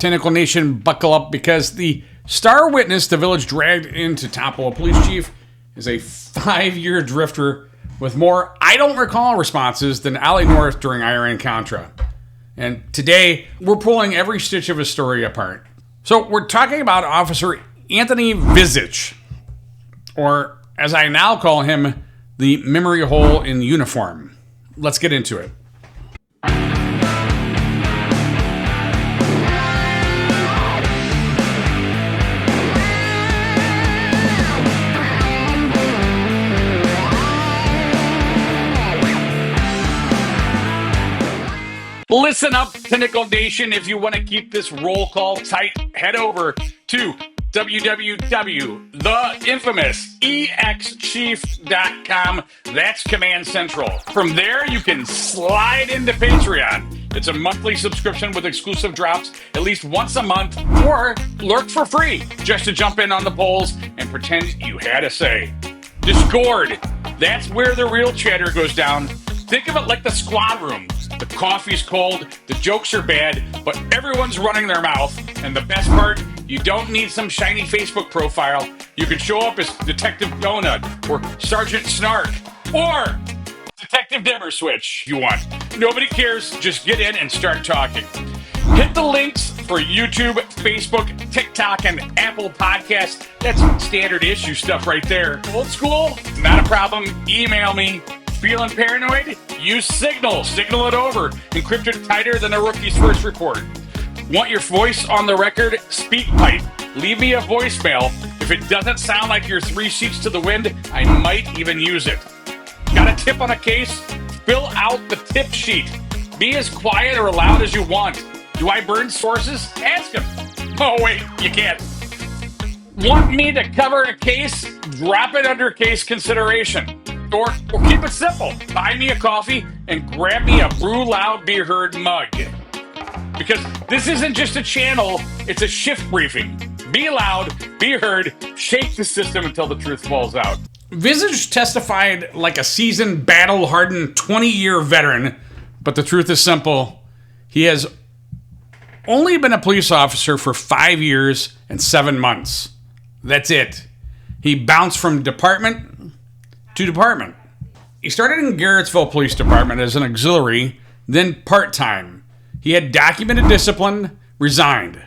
Tentacle Nation, buckle up, because the star witness the village dragged in to topple a police chief is a 5-year drifter with more I don't recall responses than Ollie North during Iran-Contra. And today, we're pulling every stitch of his story apart. So we're talking about Officer Anthony Vicich, or as I now call him, the memory hole in uniform. Let's get into it. Listen up, Tentacle Nation. If you want to keep this roll call tight, head over to www.theinfamousexchief.com. That's Command Central. From there, you can slide into Patreon. It's a monthly subscription with exclusive drops at least once a month, or lurk for free just to jump in on the polls and pretend you had a say. Discord. That's where the real chatter goes down. Think of it like the squad room. The coffee's cold, the jokes are bad, but everyone's running their mouth. And the best part, you don't need some shiny Facebook profile. You can show up as Detective Donut or Sergeant Snark or Detective Dimmer Switch if you want. Nobody cares. Just get in and start talking. Hit the links for YouTube, Facebook, TikTok, and Apple Podcasts. That's standard issue stuff right there. Old school? Not a problem. Email me. Feeling paranoid? Use Signal. Signal it over. Encrypted tighter than a rookie's first report. Want your voice on the record? Speak pipe. Leave me a voicemail. If it doesn't sound like you're 3 sheets to the wind, I might even use it. Got a tip on a case? Fill out the tip sheet. Be as quiet or loud as you want. Do I burn sources? Ask him. Oh, wait, you can't. Want me to cover a case? Drop it under case consideration. Or keep it simple. Buy me a coffee and grab me a Brew Loud Be Heard mug. Because this isn't just a channel, it's a shift briefing. Be loud, be heard, shake the system until the truth falls out. Vicich testified like a seasoned, battle-hardened 20-year veteran, but the truth is simple. He has only been a police officer for 5 years and 7 months. That's it. He bounced from department to department. He started in Garrettsville Police Department as an auxiliary, then part-time. He had documented discipline, resigned.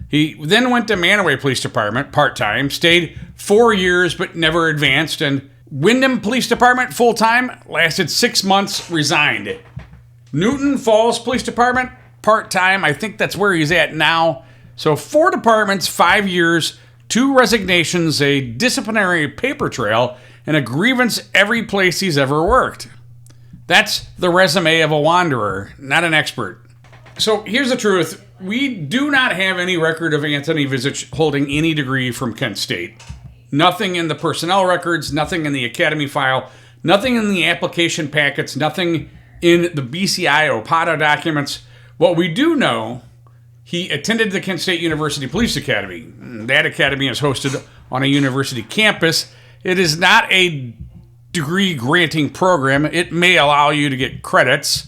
He then went to Mantua Police Department, part-time, stayed 4 years but never advanced, and Wyndham Police Department, full-time, lasted 6 months, resigned. Newton Falls Police Department, part-time, I think that's where he's at now. So 4 departments, 5 years, 2 resignations, a disciplinary paper trail, and a grievance every place he's ever worked. That's the resume of a wanderer, not an expert. So here's the truth. We do not have any record of Anthony Vicich holding any degree from Kent State. Nothing in the personnel records, nothing in the academy file, nothing in the application packets, nothing in the BCI OPATA documents. What we do know, he attended the Kent State University Police Academy. That academy is hosted on a university campus. It is not a degree-granting program. It may allow you to get credits.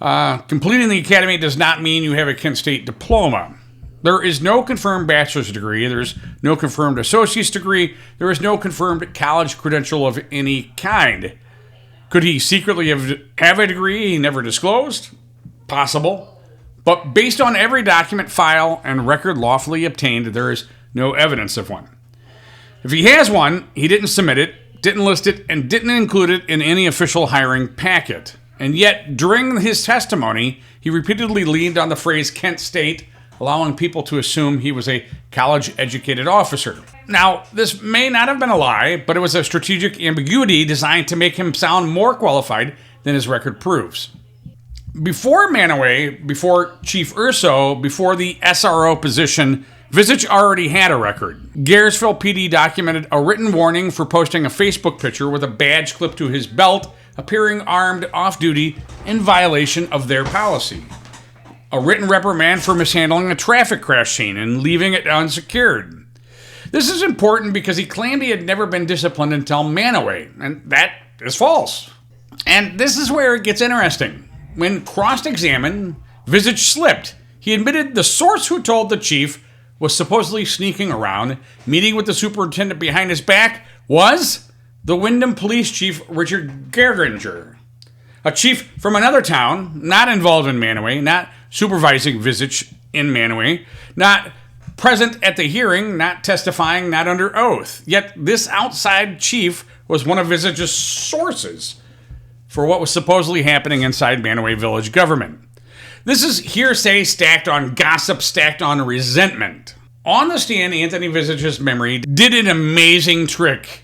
Completing the academy does not mean you have a Kent State diploma. There is no confirmed bachelor's degree. There's no confirmed associate's degree. There is no confirmed college credential of any kind. Could he secretly have a degree he never disclosed? Possible. But based on every document, file, and record lawfully obtained, there is no evidence of one. If he has one, he didn't submit it, didn't list it, and didn't include it in any official hiring packet. And yet, during his testimony, he repeatedly leaned on the phrase Kent State, allowing people to assume he was a college-educated officer. Now, this may not have been a lie, but it was a strategic ambiguity designed to make him sound more qualified than his record proves. Before Mantua, before Chief Urso, before the SRO position, Vicich already had a record. Garrettsville PD documented a written warning for posting a Facebook picture with a badge clipped to his belt, appearing armed off-duty in violation of their policy. A written reprimand for mishandling a traffic crash scene and leaving it unsecured. This is important because he claimed he had never been disciplined until Mantua, and that is false. And this is where it gets interesting. When cross-examined, Vicich slipped. He admitted the source who told the chief was supposedly sneaking around, meeting with the superintendent behind his back, was the Windham Police Chief Richard Geringer, a chief from another town, not involved in Mantua, not supervising Vicich in Mantua, not present at the hearing, not testifying, not under oath. Yet this outside chief was one of Vicich's sources for what was supposedly happening inside Mantua Village government. This is hearsay stacked on gossip, stacked on resentment. On the stand, Anthony Vicich's memory did an amazing trick.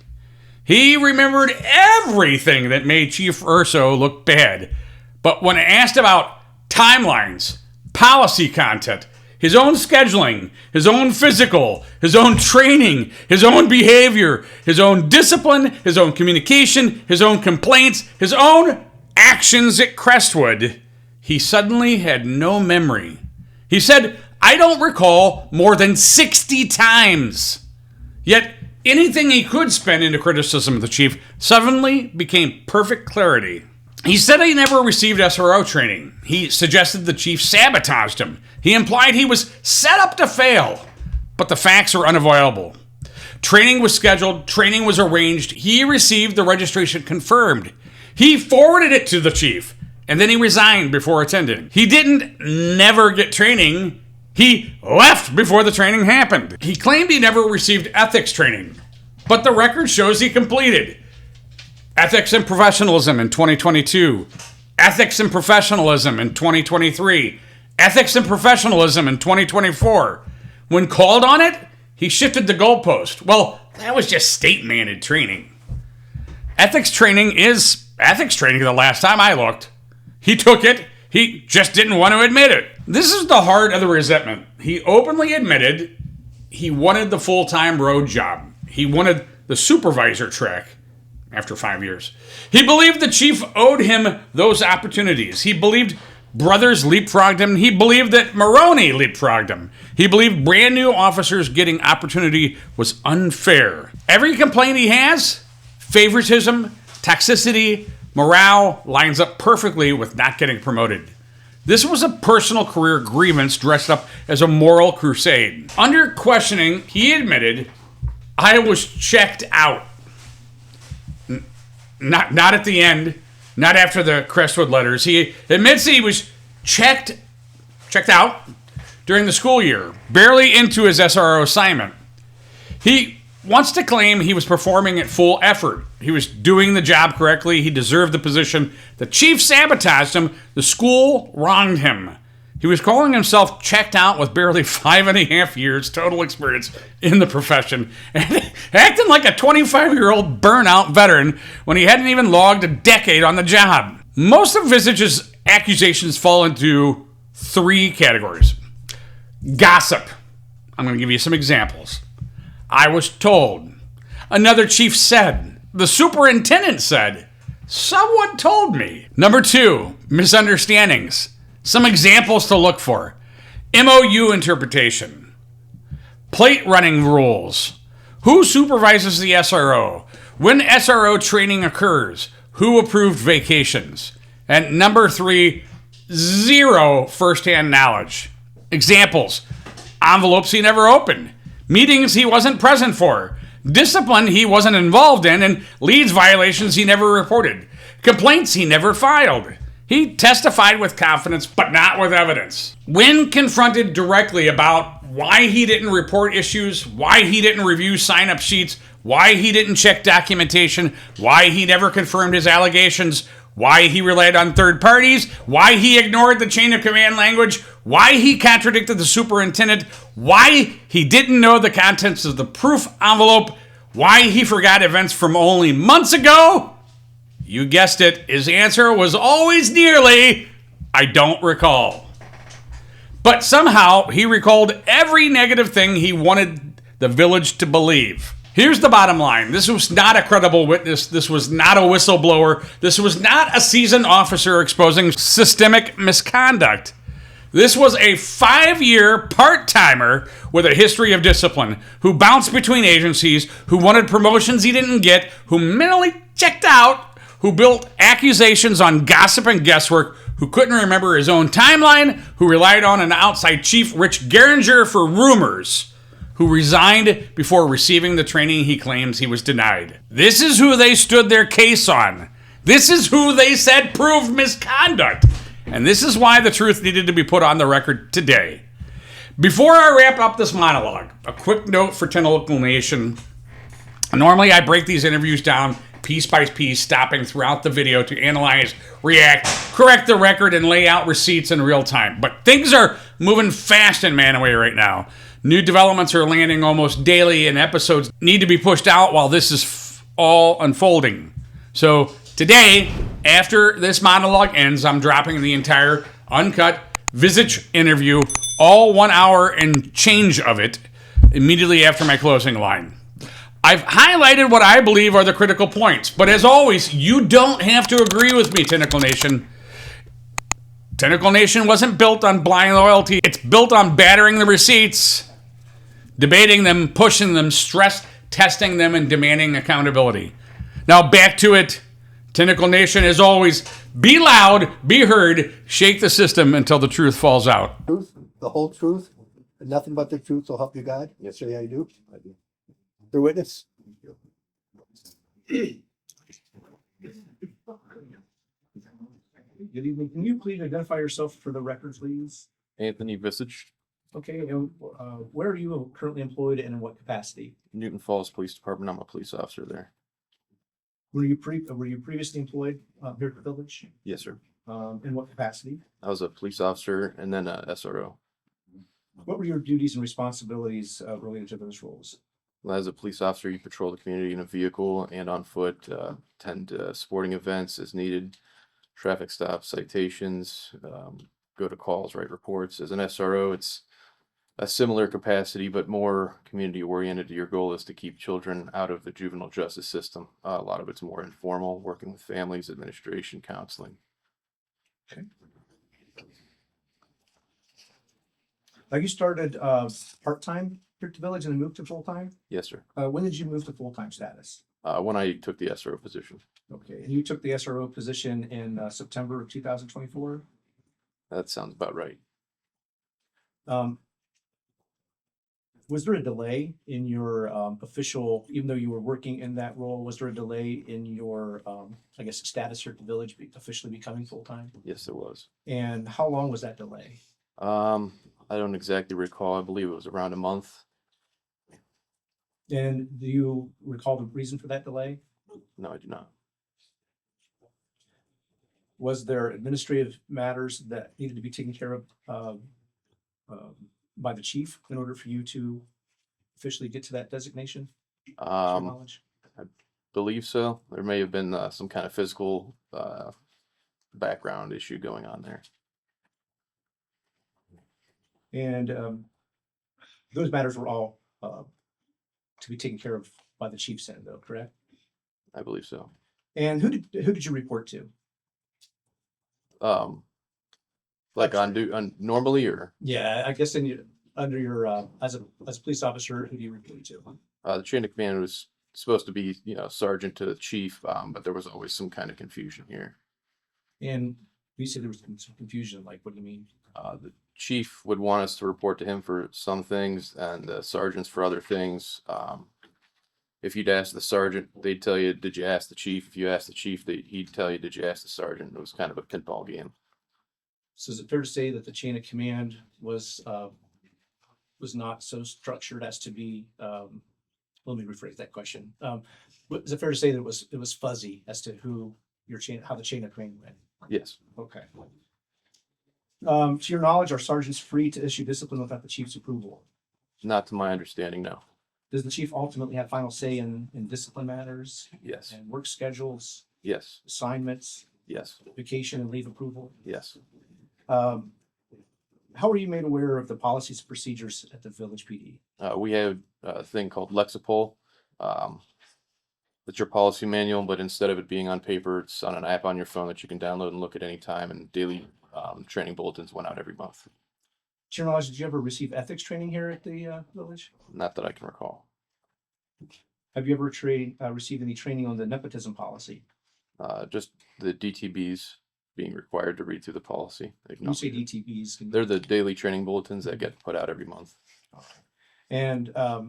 He remembered everything that made Chief Urso look bad. But when asked about timelines, policy content, his own scheduling, his own physical, his own training, his own behavior, his own discipline, his own communication, his own complaints, his own actions at Crestwood, he suddenly had no memory. He said, "I don't recall more than 60 times." Yet anything he could spin into criticism of the chief suddenly became perfect clarity. He said he never received SRO training. He suggested the chief sabotaged him. He implied he was set up to fail. But the facts are unavoidable. Training was scheduled. Training was arranged. He received the registration confirmed. He forwarded it to the chief. And then he resigned before attending. He didn't never get training. He left before the training happened. He claimed he never received ethics training. But the record shows he completed. Ethics and professionalism in 2022. Ethics and professionalism in 2023. Ethics and professionalism in 2024. When called on it, he shifted the goalpost. Well, that was just state-mandated training. Ethics training is ethics training the last time I looked. He took it. He just didn't want to admit it. This is the heart of the resentment. He openly admitted he wanted the full-time road job. He wanted the supervisor track after 5 years. He believed the chief owed him those opportunities. He believed brothers leapfrogged him. He believed that Maroney leapfrogged him. He believed brand new officers getting opportunity was unfair. Every complaint he has, favoritism, toxicity, morale, lines up perfectly with not getting promoted. This was a personal career grievance dressed up as a moral crusade. Under questioning, he admitted, "I was checked out." Not at the end, not after the Crestwood letters. He admits he was checked out during the school year, barely into his SRO assignment. He wants to claim he was performing at full effort. He was doing the job correctly. He deserved the position. The chief sabotaged him. The school wronged him. He was calling himself checked out with barely 5.5 years total experience in the profession and acting like a 25-year-old burnout veteran when he hadn't even logged a decade on the job. Most of Vicich's accusations fall into 3 categories. Gossip. I'm going to give you some examples. I was told. Another chief said. The superintendent said. Someone told me. Number 2, misunderstandings. Some examples to look for. MOU interpretation. Plate running rules. Who supervises the SRO? When SRO training occurs? Who approved vacations? And number 3, 0 firsthand knowledge. Examples. Envelopes he never opened. Meetings he wasn't present for. Discipline he wasn't involved in, and leads violations he never reported. Complaints he never filed. He testified with confidence, but not with evidence. When confronted directly about why he didn't report issues, why he didn't review sign-up sheets, why he didn't check documentation, why he never confirmed his allegations, why he relied on third parties, why he ignored the chain of command language, why he contradicted the superintendent, why he didn't know the contents of the proof envelope, why he forgot events from only months ago, you guessed it, his answer was always nearly, "I don't recall." But somehow he recalled every negative thing he wanted the village to believe. Here's the bottom line. This was not a credible witness. This was not a whistleblower. This was not a seasoned officer exposing systemic misconduct. This was a 5-year part-timer with a history of discipline, who bounced between agencies, who wanted promotions he didn't get, who mentally checked out, who built accusations on gossip and guesswork, who couldn't remember his own timeline, who relied on an outside chief, Rich Geringer, for rumors, who resigned before receiving the training he claims he was denied. This is who they stood their case on. This is who they said proved misconduct. And this is why the truth needed to be put on the record today. Before I wrap up this monologue, a quick note for Tentacle Nation. Normally I break these interviews down piece by piece, stopping throughout the video to analyze, react, correct the record, and lay out receipts in real time. But things are moving fast in Mantua right now. New developments are landing almost daily, and episodes need to be pushed out while this is all unfolding. So today, after this monologue ends, I'm dropping the entire uncut Vicich interview, all 1 hour and change of it, immediately after my closing line. I've highlighted what I believe are the critical points, but as always, you don't have to agree with me, Tentacle Nation. Tentacle Nation wasn't built on blind loyalty. It's built on battering the receipts, debating them, pushing them, stress testing them, and demanding accountability. Now back to it. Tentacle Nation, as always, be loud, be heard, shake the system until the truth falls out. Truth, the whole truth, and nothing but the truth, will help you God. Yes, sir. Yeah, you do. I do. Your witness. Good evening. Can you please identify yourself for the record, please? Anthony Vicich, Okay, and where are you currently employed and in what capacity? Newton Falls Police Department. I'm a police officer there. Were you previously employed here at the village? Yes, sir. In what capacity? I was a police officer and then a SRO. What were your duties and responsibilities related to those roles? Well, as a police officer, you patrol the community in a vehicle and on foot, attend sporting events as needed, traffic stops, citations, go to calls, write reports. As an SRO, it's a similar capacity, but more community oriented. Your goal is to keep children out of the juvenile justice system. A lot of it's more informal, working with families, administration, counseling. Okay. You started part-time here at the village and then moved to full-time? Yes, sir. When did you move to full-time status? When I took the SRO position. Okay, and you took the SRO position in September of 2024? That sounds about right. Was there a delay in your official, even though you were working in that role, was there a delay in your, I guess, status here at the village officially becoming full-time? Yes, there was. And how long was that delay? I don't exactly recall. I believe it was around a month. And do you recall the reason for that delay? No, I do not. Was there administrative matters that needed to be taken care of by the chief in order for you to officially get to that designation? To your knowledge? I believe so. There may have been some kind of physical background issue going on there. And those matters were all to be taken care of by the chief's end, though, correct? I believe so. And who did you report to? Like on normally, or Yeah, I guess under your as a police officer, who do you report to? the chain of command was supposed to be, sergeant to the chief, but there was always some kind of confusion here. And you said there was some confusion. Like, what do you mean? The chief would want us to report to him for some things and the sergeants for other things. If you'd ask the sergeant, they'd tell you, did you ask the chief? If you asked the chief, he'd tell you, did you ask the sergeant? It was kind of a pinball game. So is it fair to say that the chain of command was not so structured as to be? Let me rephrase that question. Is it fair to say that it was fuzzy as to how the chain of command went? Yes. Okay. To your knowledge, are sergeants free to issue discipline without the chief's approval? Not to my understanding, no. Does the chief ultimately have final say in discipline matters Yes. and work schedules, Yes. assignments, Yes. vacation and leave approval? Yes. How are you made aware of the policies and procedures at the village PD? We have a thing called Lexipol. It's your policy manual, but instead of it being on paper, it's on an app on your phone that you can download and look at any time, and daily training bulletins went out every month. To your knowledge, did you ever receive ethics training here at the village? Not that I can recall. Have you ever received any training on the nepotism policy? Just the DTBs. being required to read through the policy. They've When you not- say DTBs, They're the daily training bulletins that get put out every month. and are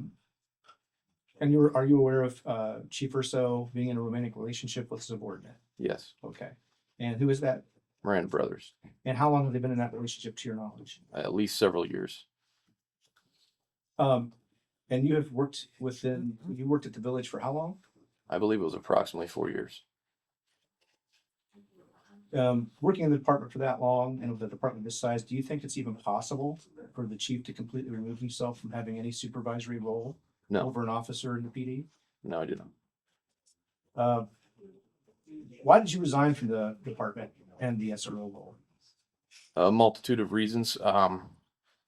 you aware of Chief Urso being in a romantic relationship with a subordinate? Yes, Okay. And who is that? Miranda Brothers, And how long have they been in that relationship to your knowledge? at least several years. And you have worked you worked at the village for how long? I believe it was approximately 4 years. Working in the department for that long and with the department this size, do you think it's even possible for the chief to completely remove himself from having any supervisory role No, over an officer in the PD? no, I do not. Why did you resign from the department and the SRO role? A multitude of reasons.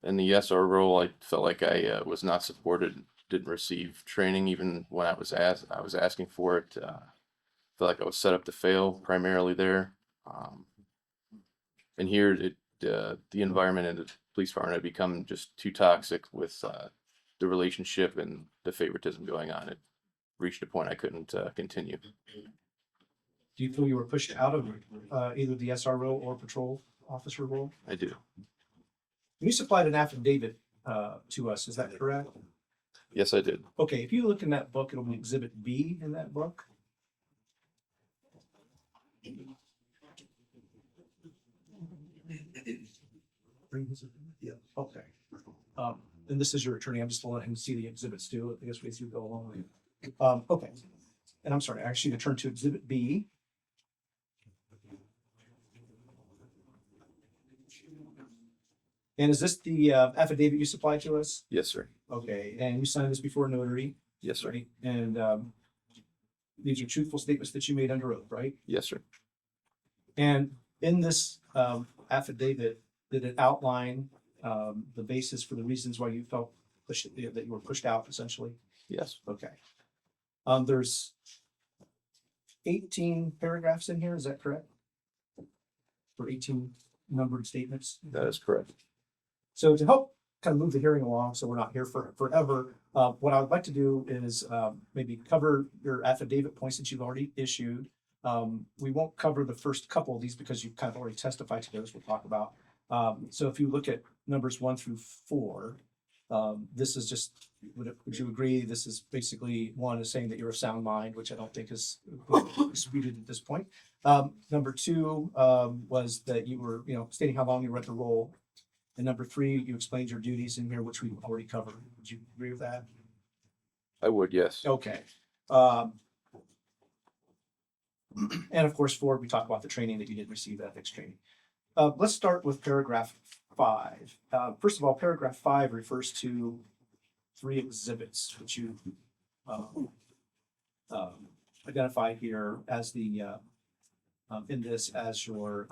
In the SR role, I felt like I was not supported, didn't receive training even when I was asking for it. Felt like I was set up to fail primarily there. And here, the environment in the police department had become just too toxic with the relationship and the favoritism going on. It reached a point I couldn't continue. Do you feel you were pushed out of either the SRO or patrol officer role? I do. You supplied an affidavit to us, is that correct? Yes, I did. Okay, if you look in that book, it'll be Exhibit B in that book. Yeah. Okay. And this is your attorney. I'm just letting him see the exhibits too. I guess we do go along. Okay. And I'm sorry, actually to turn to Exhibit B. And is this the affidavit you supplied to us? Yes, sir. Okay, and you signed this before notary, Yes, sir. right? And these are truthful statements that you made under oath, right? Yes, sir. And in this affidavit, did it outline the basis for the reasons why you felt that you were pushed out, essentially? Yes, Okay. There's 18 paragraphs in here, is that correct? For 18 numbered statements? that is correct. So to help kind of move the hearing along, so we're not here for forever, what I would like to do is maybe cover your affidavit points that you've already issued. We won't cover the first couple of these because you've kind of already testified to those we'll talk about. So if you look at numbers 1 through 4, this is just, would you agree, this is basically one is saying that you're of sound mind, which I don't think is disputed at this point. Number 2 was that you were, stating how long you were at the role. And number 3, you explained your duties in here, which we've already covered. Would you agree with that? I would, yes. Okay. And of course, 4, we talked about the training that you did receive, ethics training. Let's start with paragraph 5. First of all, paragraph 5 refers to 3 exhibits, which you identify here as the in this as your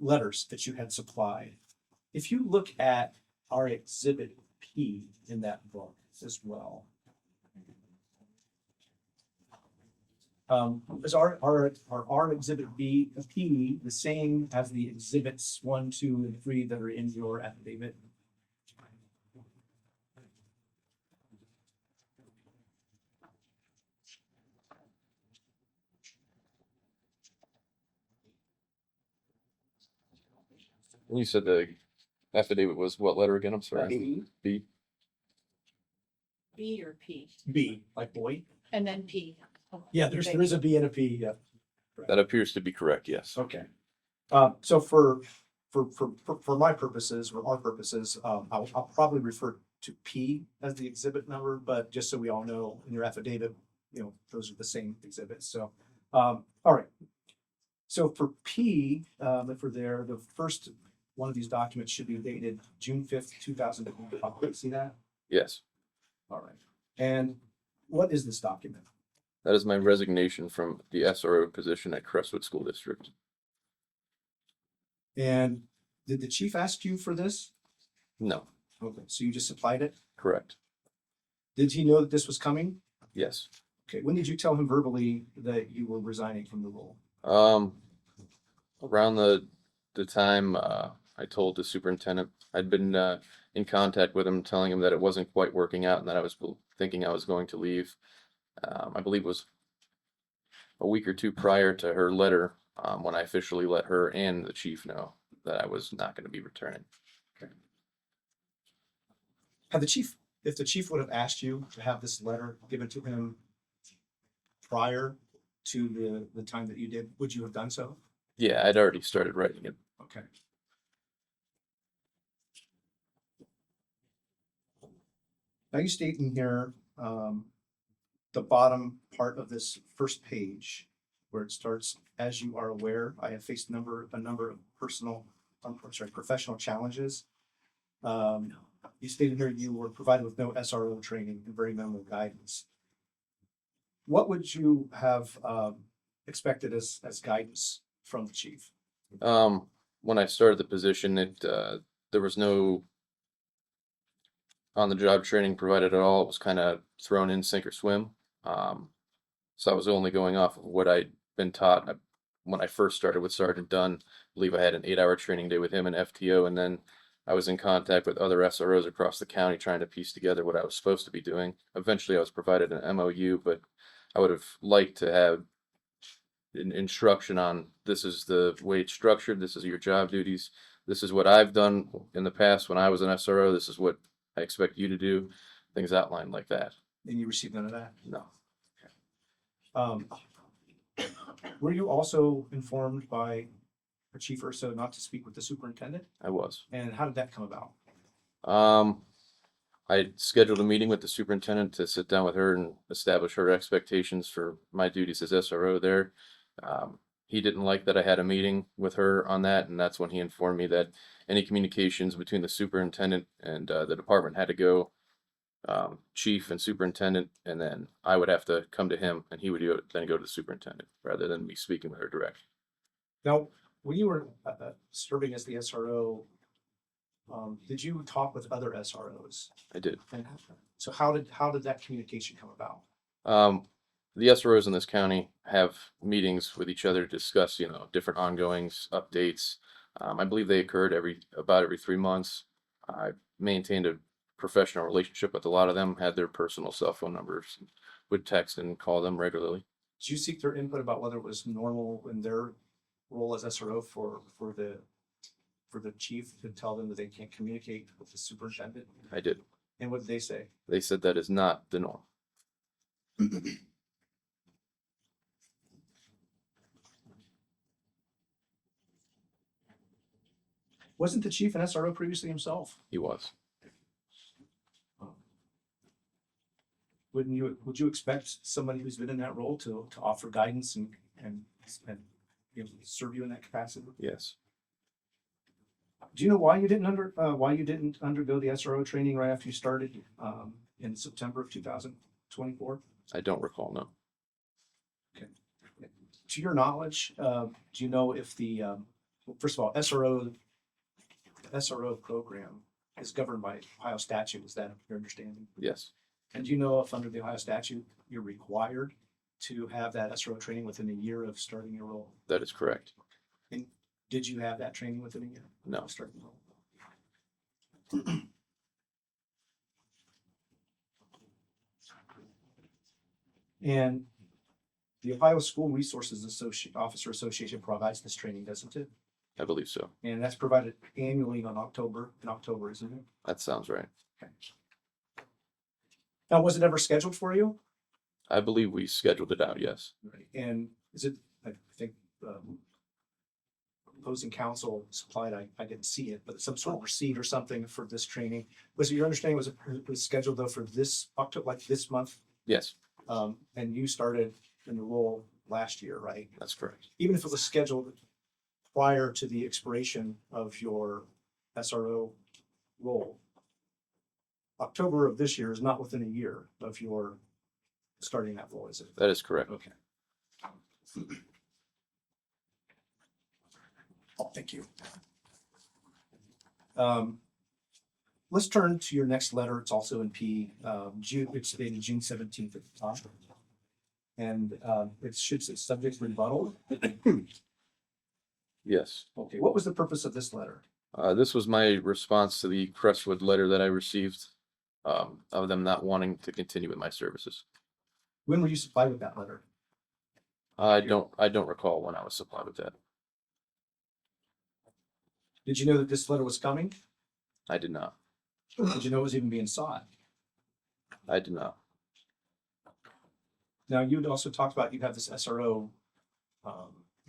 letters that you had supplied. If you look at our exhibit P in that book as well, is our exhibit P the same as the exhibits 1, 2, and 3 that are in your affidavit? And you said the affidavit was what letter again? I'm sorry. B. B. B or P, B, like boy? and then P. Yeah, there is a B and a P, yeah. That appears to be correct, yes. Okay. So for my purposes or our purposes, I'll probably refer to P as the exhibit number, but just so we all know in your affidavit, those are the same exhibits. So, all right. So for P, if we're there, the first one of these documents should be dated June 5th, 2020. See that? Yes. All right. And what is this document? That is my resignation from the SRO position at Crestwood School District. And did the chief ask you for this? No, Okay, so you just supplied it? correct. Did he know that this was coming? Yes. Okay, when did you tell him verbally that you were resigning from the role? Around the time I told the superintendent, I'd been in contact with him, telling him that it wasn't quite working out and that I was thinking I was going to leave. I believe it was a week or 2 prior to her letter when I officially let her and the chief know that I was not going to be returning. Had the chief, if the chief would have asked you to have this letter given to him prior to the time that you did, would you have done so? Yeah, I'd already started writing it. Okay. Now you state in here, the bottom part of this first page where it starts, as you are aware, I have faced a number of professional challenges. You stated here you were provided with no SRO training and very minimal guidance. What would you have expected as guidance from the chief? When I started the position, there was no on the job training provided at all. It was kind of thrown in sink or swim. So I was only going off of what I'd been taught when I first started with Sergeant Dunn. I believe I had an 8-hour training day with him in FTO, and then I was in contact with other SROs across the county trying to piece together what I was supposed to be doing. Eventually, I was provided an MOU, but I would have liked to have an instruction on this is the way it's structured, this is your job duties, this is what I've done in the past when I was an SRO, this is what I expect you to do, things outlined like that. And you received none of that? No. Were you also informed by Chief Urso not to speak with the superintendent? I was. And how did that come about? I scheduled a meeting with the superintendent to sit down with her and establish her expectations for my duties as SRO there. He didn't like that I had a meeting with her on that, and that's when he informed me that any communications between the superintendent and the department had to go chief and superintendent, and then I would have to come to him, and he would then go to the superintendent rather than me speaking with her direct. Now, when you were serving as the SRO, did you talk with other SROs? I did. And so how did that communication come about? The SROs in this county have meetings with each other to discuss, different ongoings, updates. I believe they occurred about every 3 months. I maintained a professional relationship with a lot of them, had their personal cell phone numbers, would text and call them regularly. Did you seek their input about whether it was normal in their role as SRO for the chief to tell them that they can't communicate with the superintendent? I did. And what did they say? They said that is not the norm. Wasn't the chief an SRO previously himself? He was. Would you expect somebody who's been in that role to offer guidance and serve you in that capacity? Yes. Do you know why you didn't undergo the SRO training right after you started in September of 2024? I don't recall, no. Okay. To your knowledge, do you know if the first of all, SRO program is governed by Ohio statute? Is that your understanding? Yes. And do you know if under the Ohio statute you're required to have that SRO training within a year of starting your role? That is correct. And did you have that training within a year? No. of starting your role? And the Ohio School Resources Officer Association provides this training, doesn't it? I believe so. And that's provided annually in October, isn't it? That sounds right. Okay. Now, was it ever scheduled for you? I believe we scheduled it out, yes. Right. And is it, I think, opposing counsel supplied, I didn't see it, but some sort of receipt or something for this training. Was it your understanding it was scheduled though for this October, like this month? Yes, And you started in the role last year, right? that's correct. Even if it was scheduled prior to the expiration of your SRO role, October of this year is not within a year of your starting that role, is it? That is correct. Okay. Oh, thank you. Let's turn to your next letter. It's also in P. It's dated June 17th at the top. And it should say subject rebuttal. Yes. Okay, what was the purpose of this letter? This was my response to the Crestwood letter that I received of them not wanting to continue with my services. When were you supplied with that letter? I don't recall when I was supplied with that. Did you know that this letter was coming? I did not. Did you know it was even being sought? I did not. Now, you had also talked about you have this SRO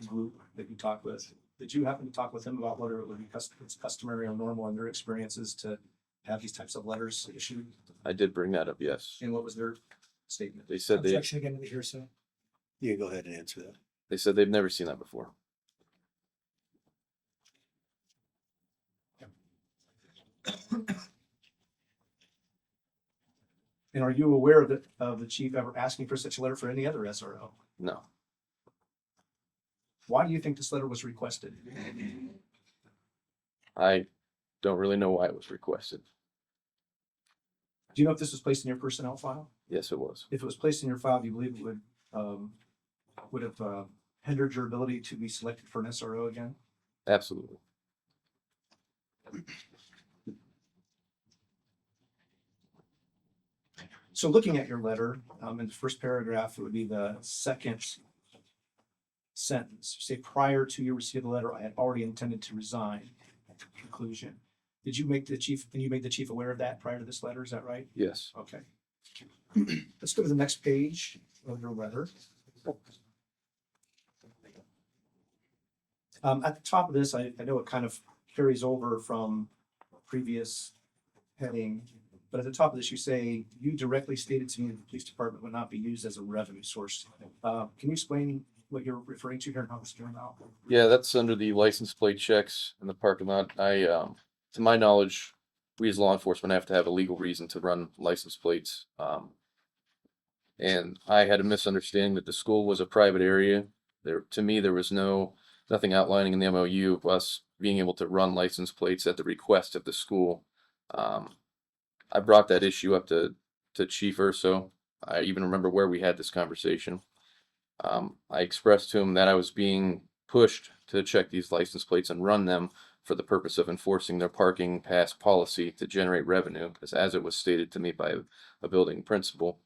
group that you talk with. Did you happen to talk with them about whether it would be it's customary or normal in their experiences to have these types of letters issued? I did bring that up, yes. And what was their statement? They said Objection again to the hearsay. You can go ahead and answer that. they said they've never seen that before. And are you aware of the chief ever asking for such a letter for any other SRO? No. Why do you think this letter was requested? I don't really know why it was requested. Do you know if this was placed in your personnel file? Yes, it was. If it was placed in your file, do you believe it would have hindered your ability to be selected for an SRO again? Absolutely. So looking at your letter, in the first paragraph, it would be the second sentence. Say, prior to your receipt of the letter, I had already intended to resign. Conclusion. Did you make the chief, and you made the chief aware of that prior to this letter? Is that right? Yes. Okay. Let's go to the next page of your letter. At the top of this, I know it kind of carries over from previous heading, but at the top of this, you say, you directly stated to me that the police department would not be used as a revenue source. Can you explain what you're referring to here and how it's going out? Yeah, that's under the license plate checks in the parking lot. To my knowledge, we as law enforcement have to have a legal reason to run license plates. And I had a misunderstanding that the school was a private area. To me, there was nothing outlining in the MOU of us being able to run license plates at the request of the school. I brought that issue up to Chief Urso. I even remember where we had this conversation. I expressed to him that I was being pushed to check these license plates and run them for the purpose of enforcing their parking pass policy to generate revenue, as it was stated to me by a building principal.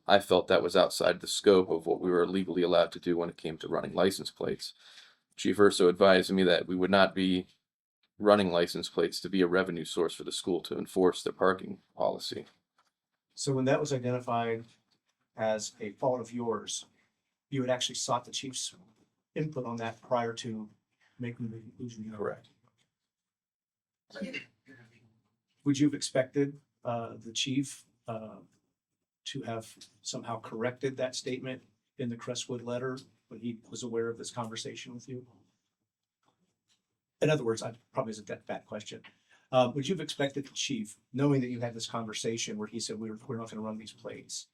I felt that was outside the scope of what we were legally allowed to do when it came to running license plates. Chief Urso advised me that we would not be running license plates to be a revenue source for the school to enforce their parking policy. So when that was identified as a fault of yours, you had actually sought the chief's input on that prior to making the conclusion. Correct. Would you have expected the chief to have somehow corrected that statement in the Crestwood letter when he was aware of this conversation with you? In other words, probably is a bad question. Would you have expected the chief, knowing that you had this conversation where he said we're not going to run these plates,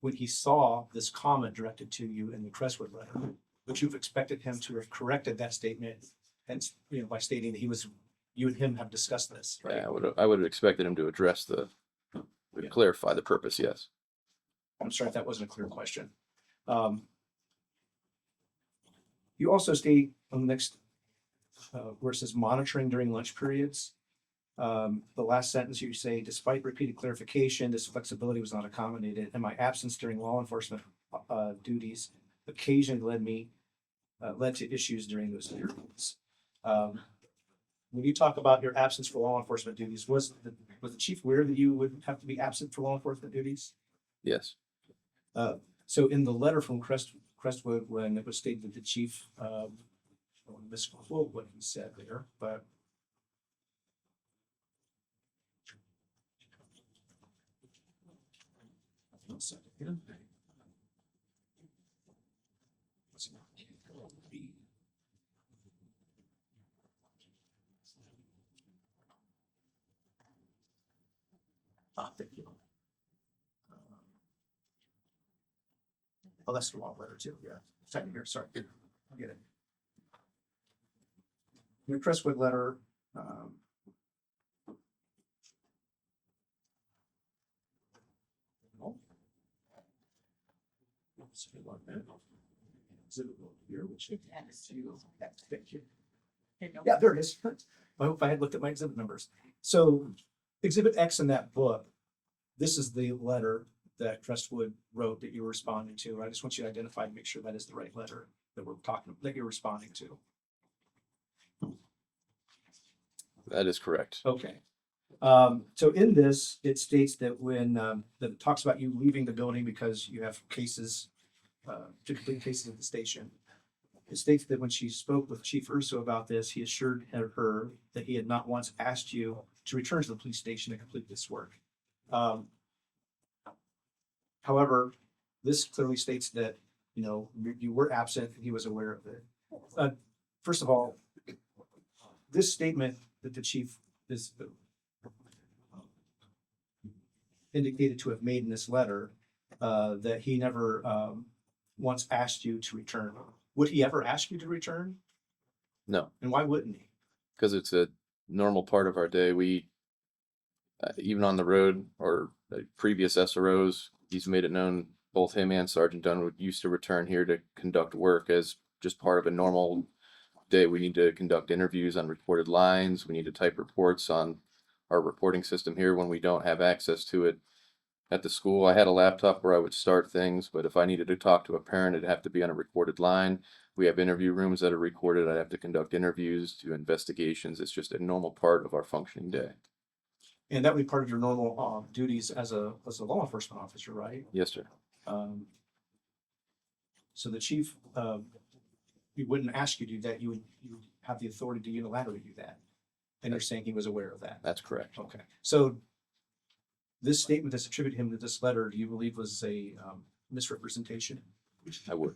when he saw this comment directed to you in the Crestwood letter, would you have expected him to have corrected that statement, and by stating that you and him have discussed this? Right? Yeah, I would have expected him to address clarify the purpose. Yes. I'm sorry if that wasn't a clear question. You also state on the next where it says monitoring during lunch periods. The last sentence you say, despite repeated clarification, this flexibility was not accommodated, and my absence during law enforcement duties occasionally led to issues during those periods. When you talk about your absence for law enforcement duties, was the chief aware that you would have to be absent for law enforcement duties? Yes. So in the letter from Crestwood, when it was stated that the chief, I want to misquote what he said there, but one second here. Thank you. Oh, that's the wrong letter too. Yeah, second here. Sorry, I'll get it. In the Crestwood letter, yeah, there it is. I hope I had looked at my exhibit numbers. So exhibit X in that book, this is the letter that Crestwood wrote that you were responding to. I just want you to identify and make sure that is the right letter that we're talking, that you're responding to. That is correct. Okay. So in this, it states that when, that it talks about you leaving the building because you have cases, to complete cases at the station. It states that when she spoke with Chief Urso about this, he assured her that he had not once asked you to return to the police station to complete this work. However, this clearly states that, you know, you were absent and he was aware of it. First of all, this statement that the chief is indicated to have made in this letter, that he never once asked you to return. Would he ever ask you to return? No, And why wouldn't he? because it's a normal part of our day. We, even on the road or previous SROs, he's made it known, both him and Sergeant Dunwood used to return here to conduct work as just part of a normal day. We need to conduct interviews on recorded lines. We need to type reports on our reporting system here when we don't have access to it at the school. I had a laptop where I would start things, but if I needed to talk to a parent, it'd have to be on a recorded line. We have interview rooms that are recorded. I'd have to conduct interviews, do investigations. It's just a normal part of our functioning day. And that would be part of your normal duties as a law enforcement officer, right? Yes, sir. So the chief, he wouldn't ask you to do that. You would have the authority to unilaterally do that. And you're saying he was aware of that. That's correct. Okay. So this statement that's attributed him to this letter, do you believe was a misrepresentation? I would.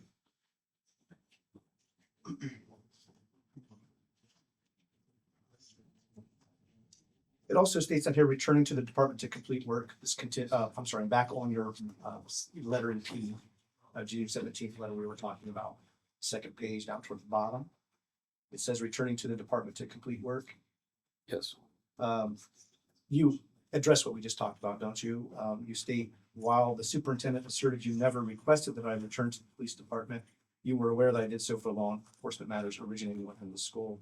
It also states on here, returning to the department to complete work. This I'm sorry, back on your letter in P, June 17th letter we were talking about. Second page down toward the bottom. It says returning to the department to complete work. Yes. You address what we just talked about, don't you? You state, while the superintendent asserted you never requested that I return to the police department, you were aware that I did so for law enforcement matters originating within the school.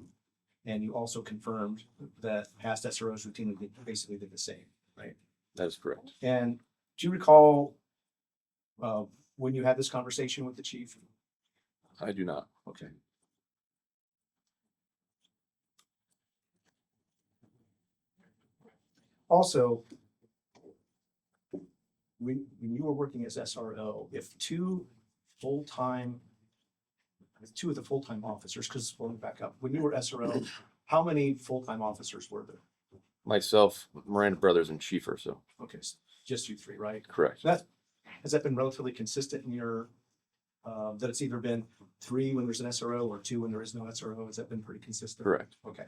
And you also confirmed that past SROs routinely basically did the same, right? That is correct. And do you recall when you had this conversation with the chief? I do not. Okay. Also, when you were working as SRO, if two of the full-time officers, because we'll back up, when you were SRO, how many full-time officers were there? Myself, Miranda Brothers, and Chief Urso. Okay, so just you three, right? Correct. Has that been relatively consistent in your, that it's either been 3 when there's an SRO or 2 when there is no SRO? Has that been pretty consistent? Correct. Okay.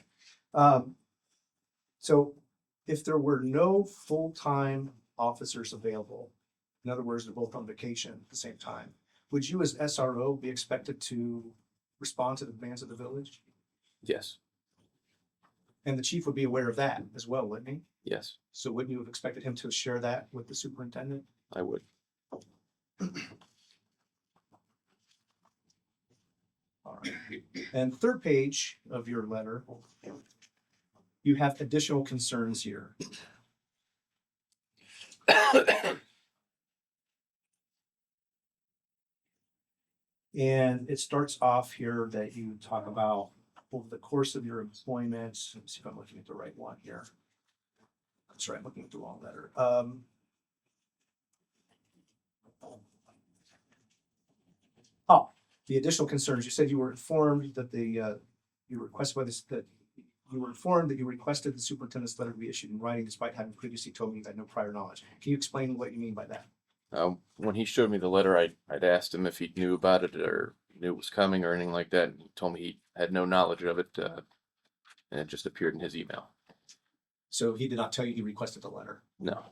So if there were no full-time officers available, in other words, they're both on vacation at the same time, would you as SRO be expected to respond to the demands of the village? Yes. And the chief would be aware of that as well, wouldn't he? Yes, So wouldn't you have expected him to share that with the superintendent? I would. All right. And third page of your letter, you have additional concerns here. And it starts off here that you talk about over the course of your employment. Let me see if I'm looking at the right one here. That's right, I'm looking at the wrong letter. The additional concerns. You said you were informed that you requested that you requested the superintendent's letter to be issued in writing, despite having previously told me you had no prior knowledge. Can you explain what you mean by that? When he showed me the letter, I'd asked him if he knew about it or knew it was coming or anything like that. And he told me he had no knowledge of it, and it just appeared in his email. So he did not tell you he requested the letter. No.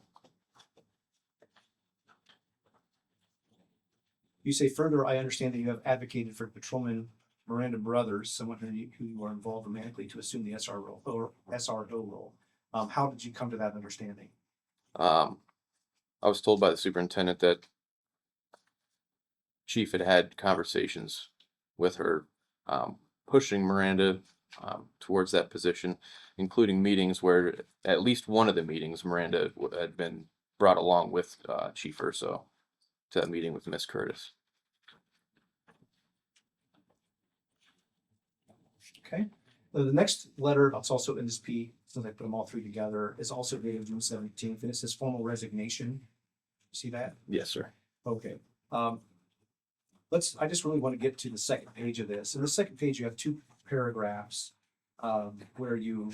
You say further, I understand that you have advocated for Patrolman Miranda Brothers, someone who you are involved romantically, to assume the SRO role. How did you come to that understanding? I was told by the superintendent that Chief had conversations with her, pushing Miranda towards that position, including meetings where at least one of the meetings Miranda had been brought along with Chief Urso to that meeting with Miss Curtis. Okay. The next letter, it's also in this P, since I put them all three together, is also dated June 17th, and it says formal resignation. See that? Yes, sir. Okay. I just really want to get to the second page of this. In the second page, you have two paragraphs where you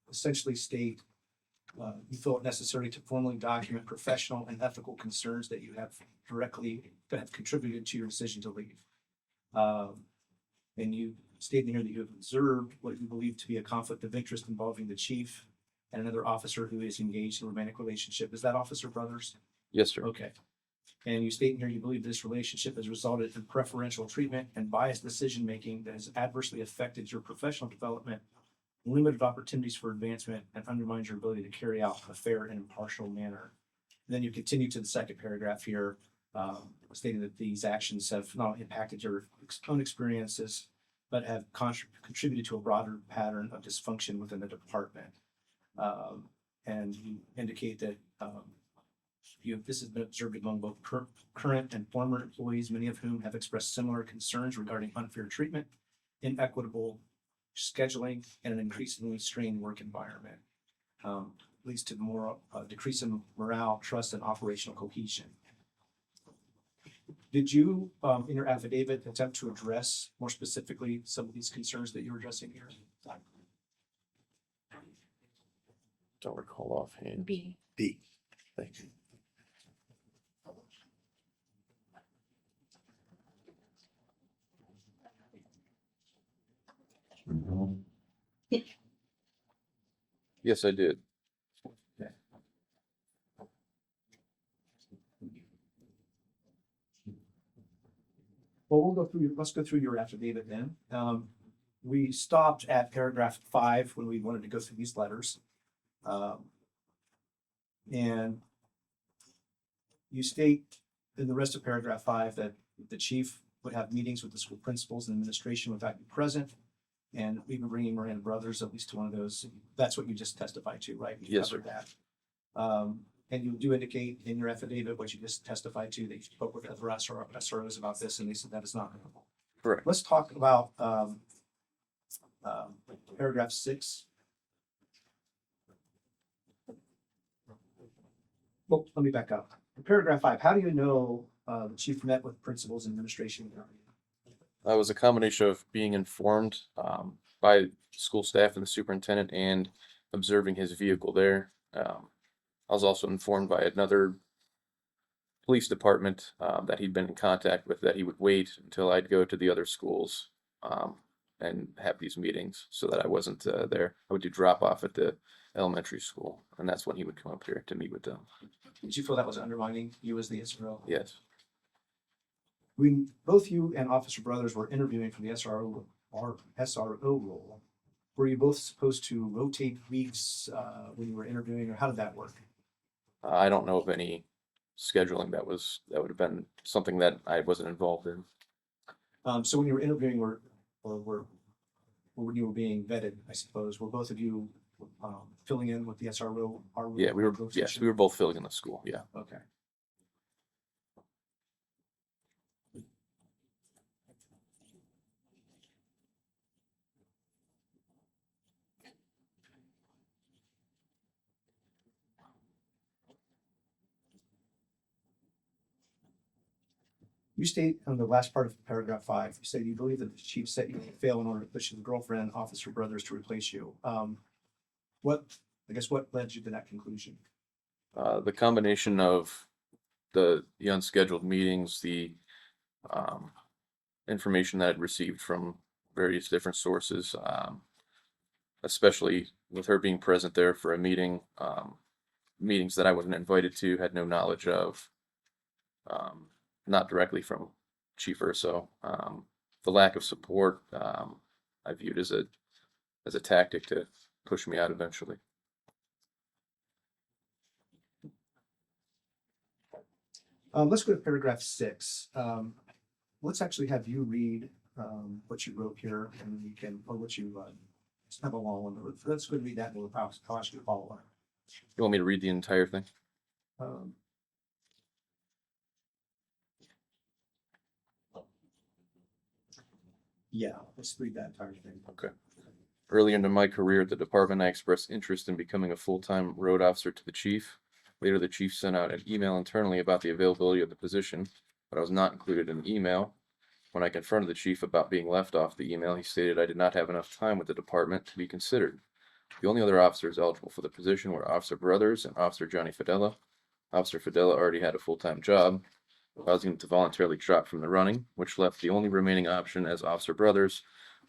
essentially state you feel it necessary to formally document professional and ethical concerns that you have contributed to your decision to leave. And you state in here that you have observed what you believe to be a conflict of interest involving the chief and another officer who is engaged in a romantic relationship. Is that Officer Brothers? Yes, sir. Okay. And you state in here you believe this relationship has resulted in preferential treatment and biased decision-making that has adversely affected your professional development, limited opportunities for advancement, and undermines your ability to carry out a fair and impartial manner. And then you continue to the second paragraph here, stating that these actions have not only impacted your own experiences, but have contributed to a broader pattern of dysfunction within the department. And you indicate that this has been observed among both current and former employees, many of whom have expressed similar concerns regarding unfair treatment, inequitable scheduling, and an increasingly strained work environment. Leads to more decrease in morale, trust, and operational cohesion. Did you, in your affidavit, attempt to address more specifically some of these concerns that you're addressing here? Don't recall offhand. B. B. Thank you. Yes, I did. Well, let's go through your affidavit then. We stopped at paragraph 5 when we wanted to go through these letters. And you state in the rest of paragraph 5 that the chief would have meetings with the school principals and administration without you present. And even bringing Miranda Brothers, at least to one of those. That's what you just testified to, right? You Yes, covered that. And you do indicate in your affidavit what you just testified to, that you spoke with other SROs about this, and they said that is not. Correct. Let's talk about paragraph 6. Well, let me back up. In paragraph 5, how do you know the chief met with principals and administration? It was a combination of being informed by school staff and the superintendent and observing his vehicle there. I was also informed by another police department that he'd been in contact with, that he would wait until I'd go to the other schools and have these meetings so that I wasn't there. I would do drop off at the elementary school, and that's when he would come up here to meet with them. Did you feel that was undermining you as the SRO? Yes. When both you and Officer Brothers were interviewing for the SRO role, were you both supposed to rotate weeks when you were interviewing, or how did that work? I don't know of any scheduling that would have been something that I wasn't involved in. So when you were interviewing, or when you were being vetted, I suppose, were both of you filling in with the SRO? Yeah, we were. Yes, we were both filling in the school. Yeah. Okay. You state on the last part of paragraph 5, you say you believe that the chief set you to fail in order to push his girlfriend, Officer Brothers, to replace you. What led you to that conclusion? The combination of the unscheduled meetings, the information that I'd received from various different sources, especially with her being present there for a meeting, meetings that I wasn't invited to, had no knowledge of, not directly from Chief Urso. The lack of support I viewed as a tactic to push me out eventually. Let's go to paragraph 6. Let's actually have you read what you wrote here, and we can, or what you have a long one. Let's go and read that, and I'll ask you to follow up. You want me to read the entire thing? Um, Yeah, let's read that entire thing. Okay. Early into my career at the department, I expressed interest in becoming a full-time road officer to the chief. Later, the chief sent out an email internally about the availability of the position, but I was not included in the email. When I confronted the chief about being left off the email, he stated I did not have enough time with the department to be considered. The only other officers eligible for the position were Officer Brothers and Officer Johnny Fidella. Officer Fidella already had a full-time job, causing him to voluntarily drop from the running, which left the only remaining option as Officer Brothers.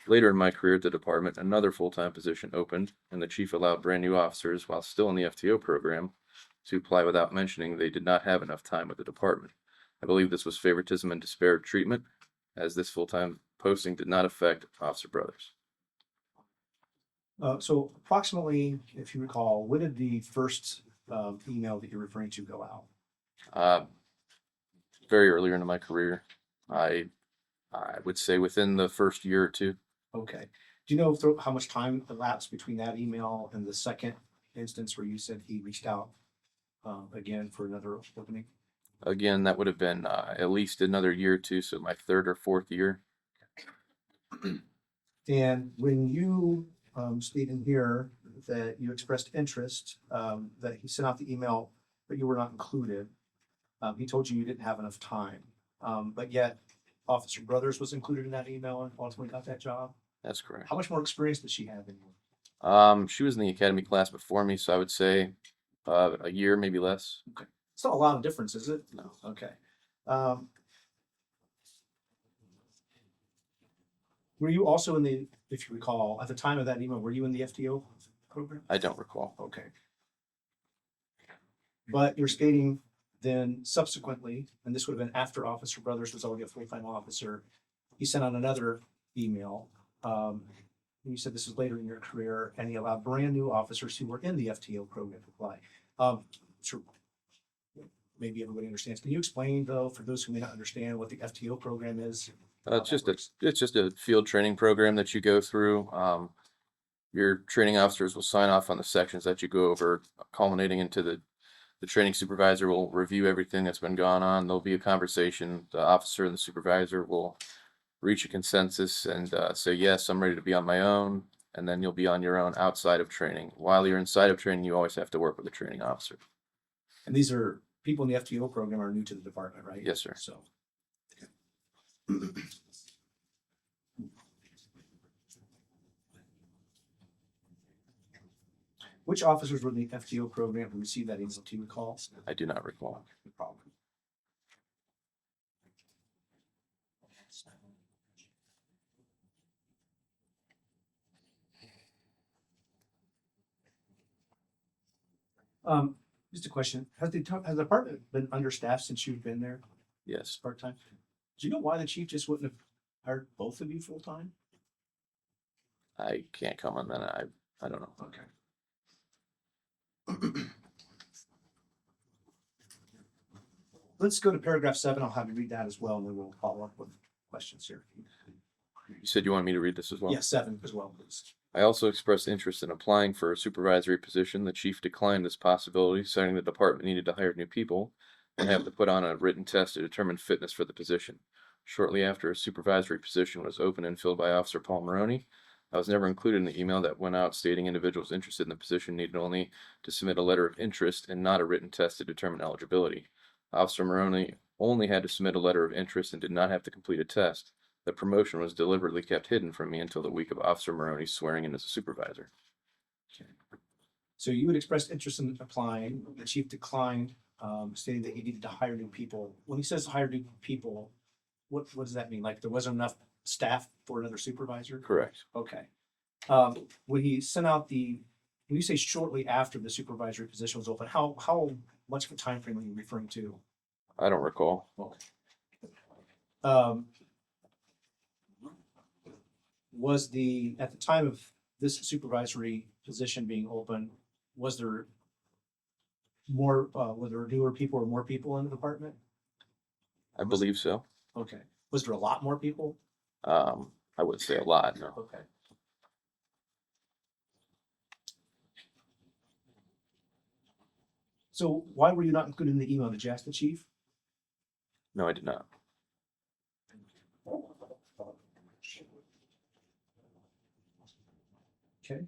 Later in my career at the department, another full-time position opened, and the chief allowed brand new officers, while still in the FTO program, to apply without mentioning they did not have enough time with the department. I believe this was favoritism and disparate treatment, as this full-time posting did not affect Officer Brothers. So approximately, if you recall, when did the first email that you're referring to go out? Very early into my career, I would say within the first year or two. Okay. Do you know how much time elapsed between that email and the second instance where you said he reached out again for another opening? Again, that would have been at least another year or two, so my third or fourth year. And when you state in here that you expressed interest, that he sent out the email, but you were not included, he told you didn't have enough time. But yet Officer Brothers was included in that email and ultimately got that job. That's correct. How much more experience does she have than you? She was in the academy class before me, so I would say a year, maybe less. Okay. It's not a lot of difference, is it? No. Okay. Were you also in the, if you recall, at the time of that email, were you in the FTO program? I don't recall. Okay. But you're stating then subsequently, and this would have been after Officer Brothers was already a full-time officer, he sent out another email. You said this was later in your career, and he allowed brand new officers who were in the FTO program to apply. Sure. Maybe everybody understands. Can you explain, though, for those who may not understand, what the FTO program is? It's just a field training program that you go through. Your training officers will sign off on the sections that you go over, culminating into the training supervisor will review everything that's been gone on. There'll be a conversation. The officer and the supervisor will reach a consensus and say, yes, I'm ready to be on my own. And then you'll be on your own outside of training. While you're inside of training, you always have to work with a training officer. And these are people in the FTO program are new to the department, right? Yes, sir. So. Which officers were in the FTO program who received that email? Do you recall? I do not recall. No problem. Just a question. Has the department been understaffed since you've been there Yes. part-time? Do you know why the chief just wouldn't have hired both of you full-time? I can't comment on that. I don't know. Okay. Let's go to paragraph 7. I'll have you read that as well, and then we'll follow up with questions here. You said you want me to read this as well? Yeah, 7 as well, please. I also expressed interest in applying for a supervisory position. The chief declined this possibility, citing the department needed to hire new people and have to put on a written test to determine fitness for the position. Shortly after, a supervisory position was open and filled by Officer Paul Maroney. I was never included in the email that went out stating individuals interested in the position needed only to submit a letter of interest and not a written test to determine eligibility. Officer Maroney only had to submit a letter of interest and did not have to complete a test. The promotion was deliberately kept hidden from me until the week of Officer Maroney's swearing in as a supervisor. Okay. So you had expressed interest in applying. The chief declined, stating that he needed to hire new people. When he says hire new people, what does that mean? Like there wasn't enough staff for another supervisor? Correct. Okay. When he sent out when you say shortly after the supervisory position was open, how much of a time frame are you referring to? I don't recall. Okay. Was at the time of this supervisory position being open, was there more, were there newer people or more people in the department? I believe so. Okay. Was there a lot more people? I would say a lot, no. Okay. So why were you not included in the email? Did you ask the chief? No, I did not. Okay.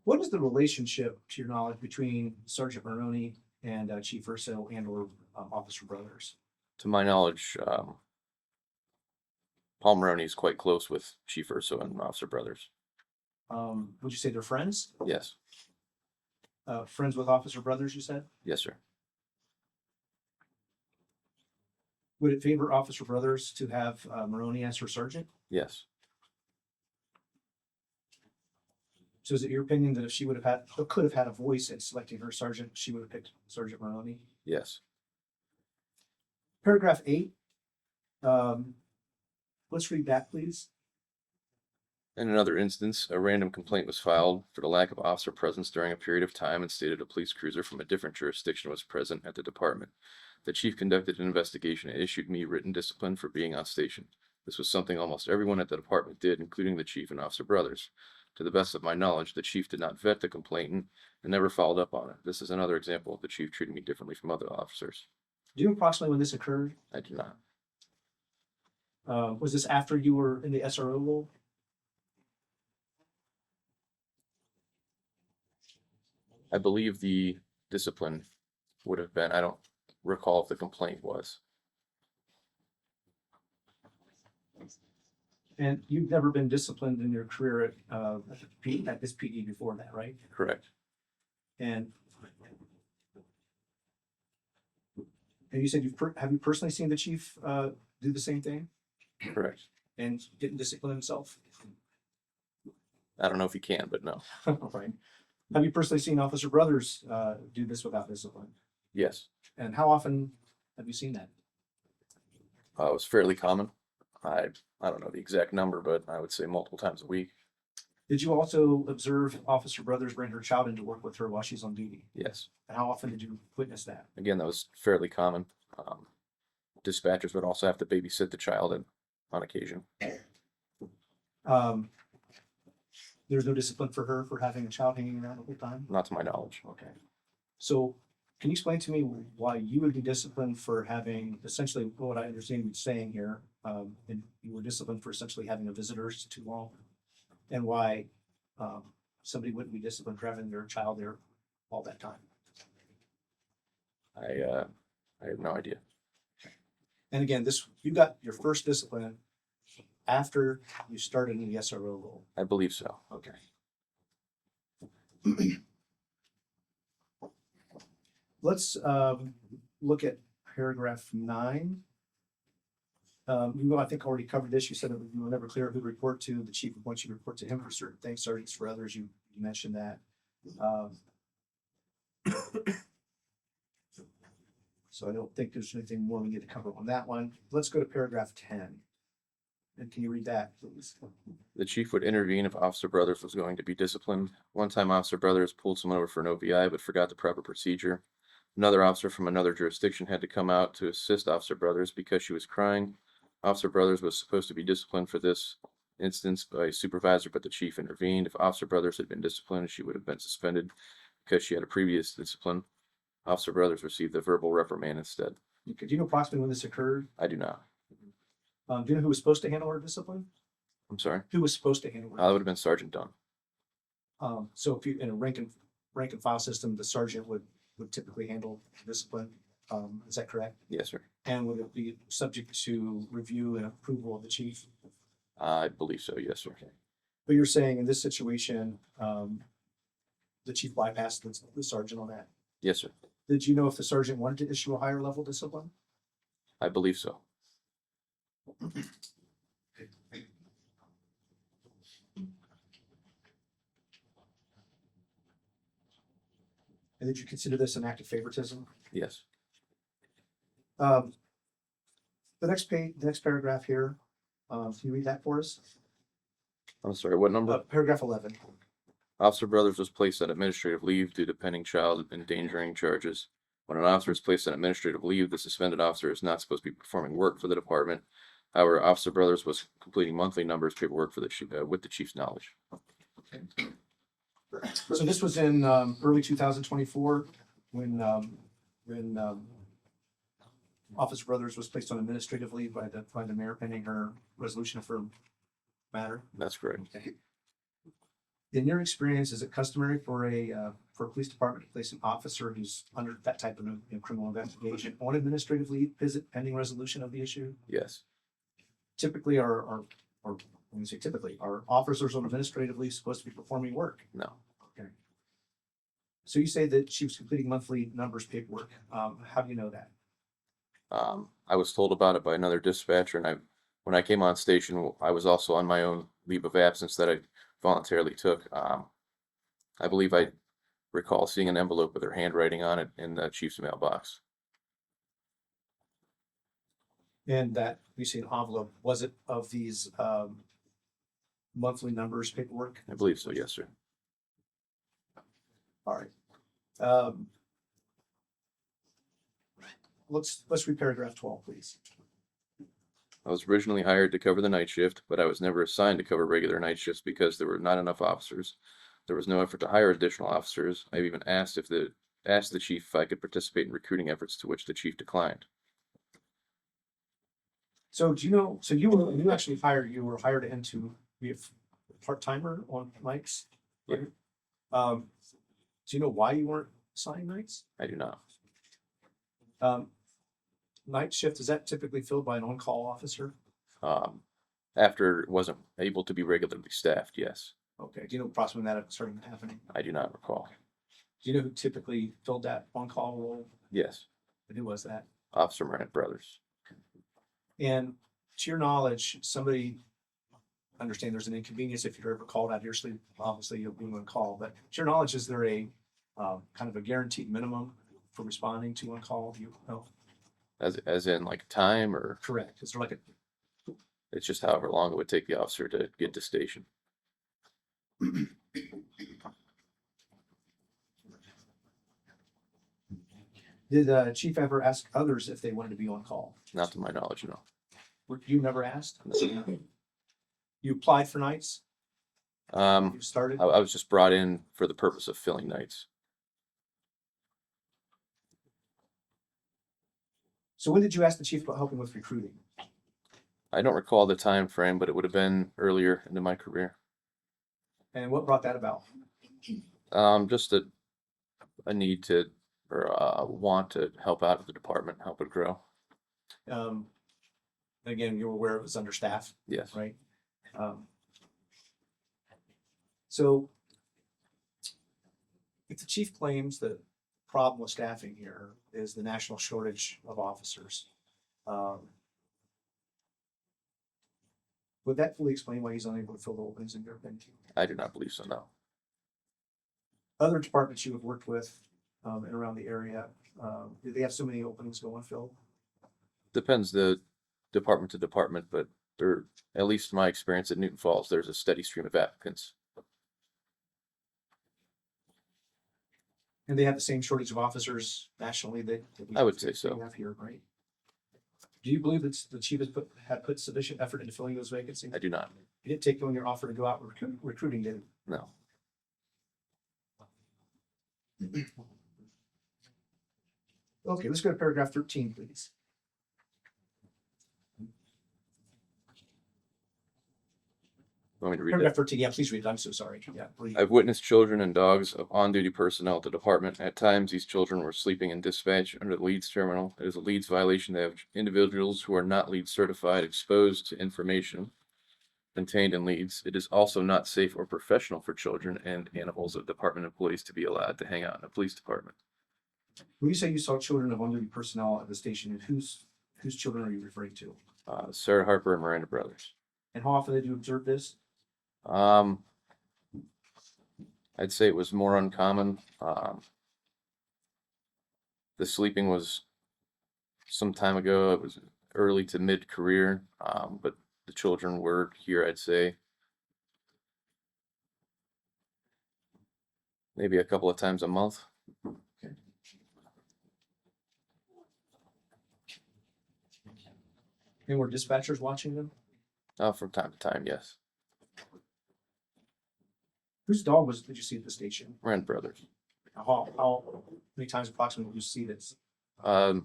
What is the relationship, to your knowledge, between Sergeant Maroney and Chief Urso and or Officer Brothers? To my knowledge, Paul Maroney is quite close with Chief Urso and Officer Brothers. Would you say they're friends? Yes. Friends with Officer Brothers, you said? Yes, sir. Would it favor Officer Brothers to have Maroney as her sergeant? Yes. So is it your opinion that if she would have had, or could have had a voice in selecting her sergeant, she would have picked Sergeant Maroney? Yes. Paragraph 8. Let's read that, please. In another instance, a random complaint was filed for the lack of officer presence during a period of time and stated a police cruiser from a different jurisdiction was present at the department. The chief conducted an investigation and issued me written discipline for being on station. This was something almost everyone at the department did, including the chief and Officer Brothers. To the best of my knowledge, the chief did not vet the complainant and never followed up on it. This is another example of the chief treating me differently from other officers. Do you know approximately when this occurred? I do not. Was this after you were in the SRO role? I believe the discipline would have been, I don't recall if the complaint was. And you've never been disciplined in your career at this PD before that, right? Correct. And you said have you personally seen the chief do the same thing Correct. and didn't discipline himself? I don't know if he can, but no. Right. Have you personally seen Officer Brothers do this without discipline? Yes. And how often have you seen that? It was fairly common. I don't know the exact number, but I would say multiple times a week. Did you also observe Officer Brothers bring her child in to work with her while she's on duty? Yes. And how often did you witness that? Again, that was fairly common. Dispatchers would also have to babysit the child on occasion. There's no discipline for her for having a child hanging around the whole time? Not to my knowledge. Okay. So can you explain to me why you would be disciplined for having essentially what I understand you saying here, and you were disciplined for essentially having a visitor too long, and why somebody wouldn't be disciplined for having their child there all that time? I have no idea. And again, you got your first discipline after you started in the SRO role. I believe so. Okay. Let's look at paragraph 9. I think already covered this. You said that you were never clear who to report to. The chief wants you to report to him for certain things, sergeants for others. You mentioned that. So I don't think there's anything more we need to cover on that one. Let's go to paragraph 10. And can you read that, please? The chief would intervene if Officer Brothers was going to be disciplined. One time, Officer Brothers pulled someone over for an OVI but forgot the proper procedure. Another officer from another jurisdiction had to come out to assist Officer Brothers because she was crying. Officer Brothers was supposed to be disciplined for this instance by a supervisor, but the chief intervened. If Officer Brothers had been disciplined, she would have been suspended because she had a previous discipline. Officer Brothers received a verbal reprimand instead. Do you know approximately when this occurred? I do not. Do you know who was supposed to handle her discipline? I'm sorry. Who was supposed to handle her? That would have been Sergeant Dunn. So if you in a rank and file system, the sergeant would typically handle discipline. Is that correct? Yes, sir. And would it be subject to review and approval of the chief? I believe so. Yes, sir. But you're saying in this situation, the chief bypassed the sergeant on that. Yes, sir. Did you know if the sergeant wanted to issue a higher level discipline? I believe so. And did you consider this an act of favoritism? Yes. The next paragraph here, can you read that for us? I'm sorry. What number? Paragraph 11. Officer Brothers was placed on administrative leave due to pending child endangering charges. When an officer is placed on administrative leave, the suspended officer is not supposed to be performing work for the department. However, Officer Brothers was completing monthly numbers paperwork for the with the chief's knowledge. So this was in early 2024 when Officer Brothers was placed on administrative leave by the mayor pending her resolution of her matter. That's correct. Okay. In your experience, is it customary for a police department to place an officer who's under that type of criminal investigation on administrative leave, visit pending resolution of the issue? Yes. Typically, or when you say typically, are officers on administrative leave supposed to be performing work? No. Okay. So you say that she was completing monthly numbers paperwork. How do you know that? I was told about it by another dispatcher, and when I came on station, I was also on my own leave of absence that I voluntarily took. I believe I recall seeing an envelope with her handwriting on it in the chief's mailbox. And that you see an envelope, was it of these monthly numbers paperwork? I believe so, yes, sir. All right. Let's read paragraph 12, please. I was originally hired to cover the night shift, but I was never assigned to cover regular night shifts because there were not enough officers. There was no effort to hire additional officers. I've even asked the chief if I could participate in recruiting efforts, to which the chief declined. So do you know, so you were actually hired, you were hired into be a part-timer on nights? Yeah. Do you know why you weren't assigned nights? I do not. Night shift, is that typically filled by an on-call officer? After it wasn't able to be regularly staffed, yes. Okay, do you know approximately when that started happening? I do not recall. Do you know who typically filled that on-call role? Yes. And who was that? Officer Miranda Brothers. And to your knowledge, somebody, understand there's an inconvenience if you're ever called out of your sleep, obviously you'll be on call, but to your knowledge, is there a kind of a guaranteed minimum for responding to on call? You know? As in like time, or Correct. Is there like a, it's just however long it would take the officer to get to station. did chief ever ask others if they wanted to be on call? Not to my knowledge, no. You never asked? No. You applied for nights? You started? I was just brought in for the purpose of filling nights. So when did you ask the chief about helping with recruiting? I don't recall the time frame, but it would have been earlier into my career. And what brought that about? Just a need to, or a want to help out the department, help it grow. Again, you were aware it was understaffed, Yes. right? So if the chief claims that problem with staffing here is the national shortage of officers, would that fully explain why he's unable to fill the openings in your opinion? I do not believe so, no. Other departments you have worked with and around the area, do they have so many openings go unfilled? Depends the department to department, but there, at least in my experience at Newton Falls, there's a steady stream of applicants. And they have the same shortage of officers nationally that we I would say so. have here, right? Do you believe that the chief had put sufficient effort into filling those vacancies? I do not. He didn't take you on your offer to go out recruiting, did he? No. Okay, let's go to paragraph 13, please. Want me to read Paragraph it? 13, yeah, please read it. I'm so sorry. Yeah, please. I've witnessed children and dogs of on-duty personnel at the department. At times, these children were sleeping in dispatch under the Leeds terminal. It is a Leeds violation to have individuals who are not Leeds certified exposed to information contained in Leeds. It is also not safe or professional for children and animals of department employees to be allowed to hang out in a police department. When you say you saw children of on-duty personnel at the station, and whose children are you referring to? Sarah Harper and Miranda Brothers. And how often did you observe this? I'd say it was more uncommon. The sleeping was some time ago. It was early to mid-career, but the children were here, I'd say, maybe a couple of times a month. And were dispatchers watching them? From time to time, yes. Whose dog did you see at the station? Rand Brothers. How many times approximately did you see this? A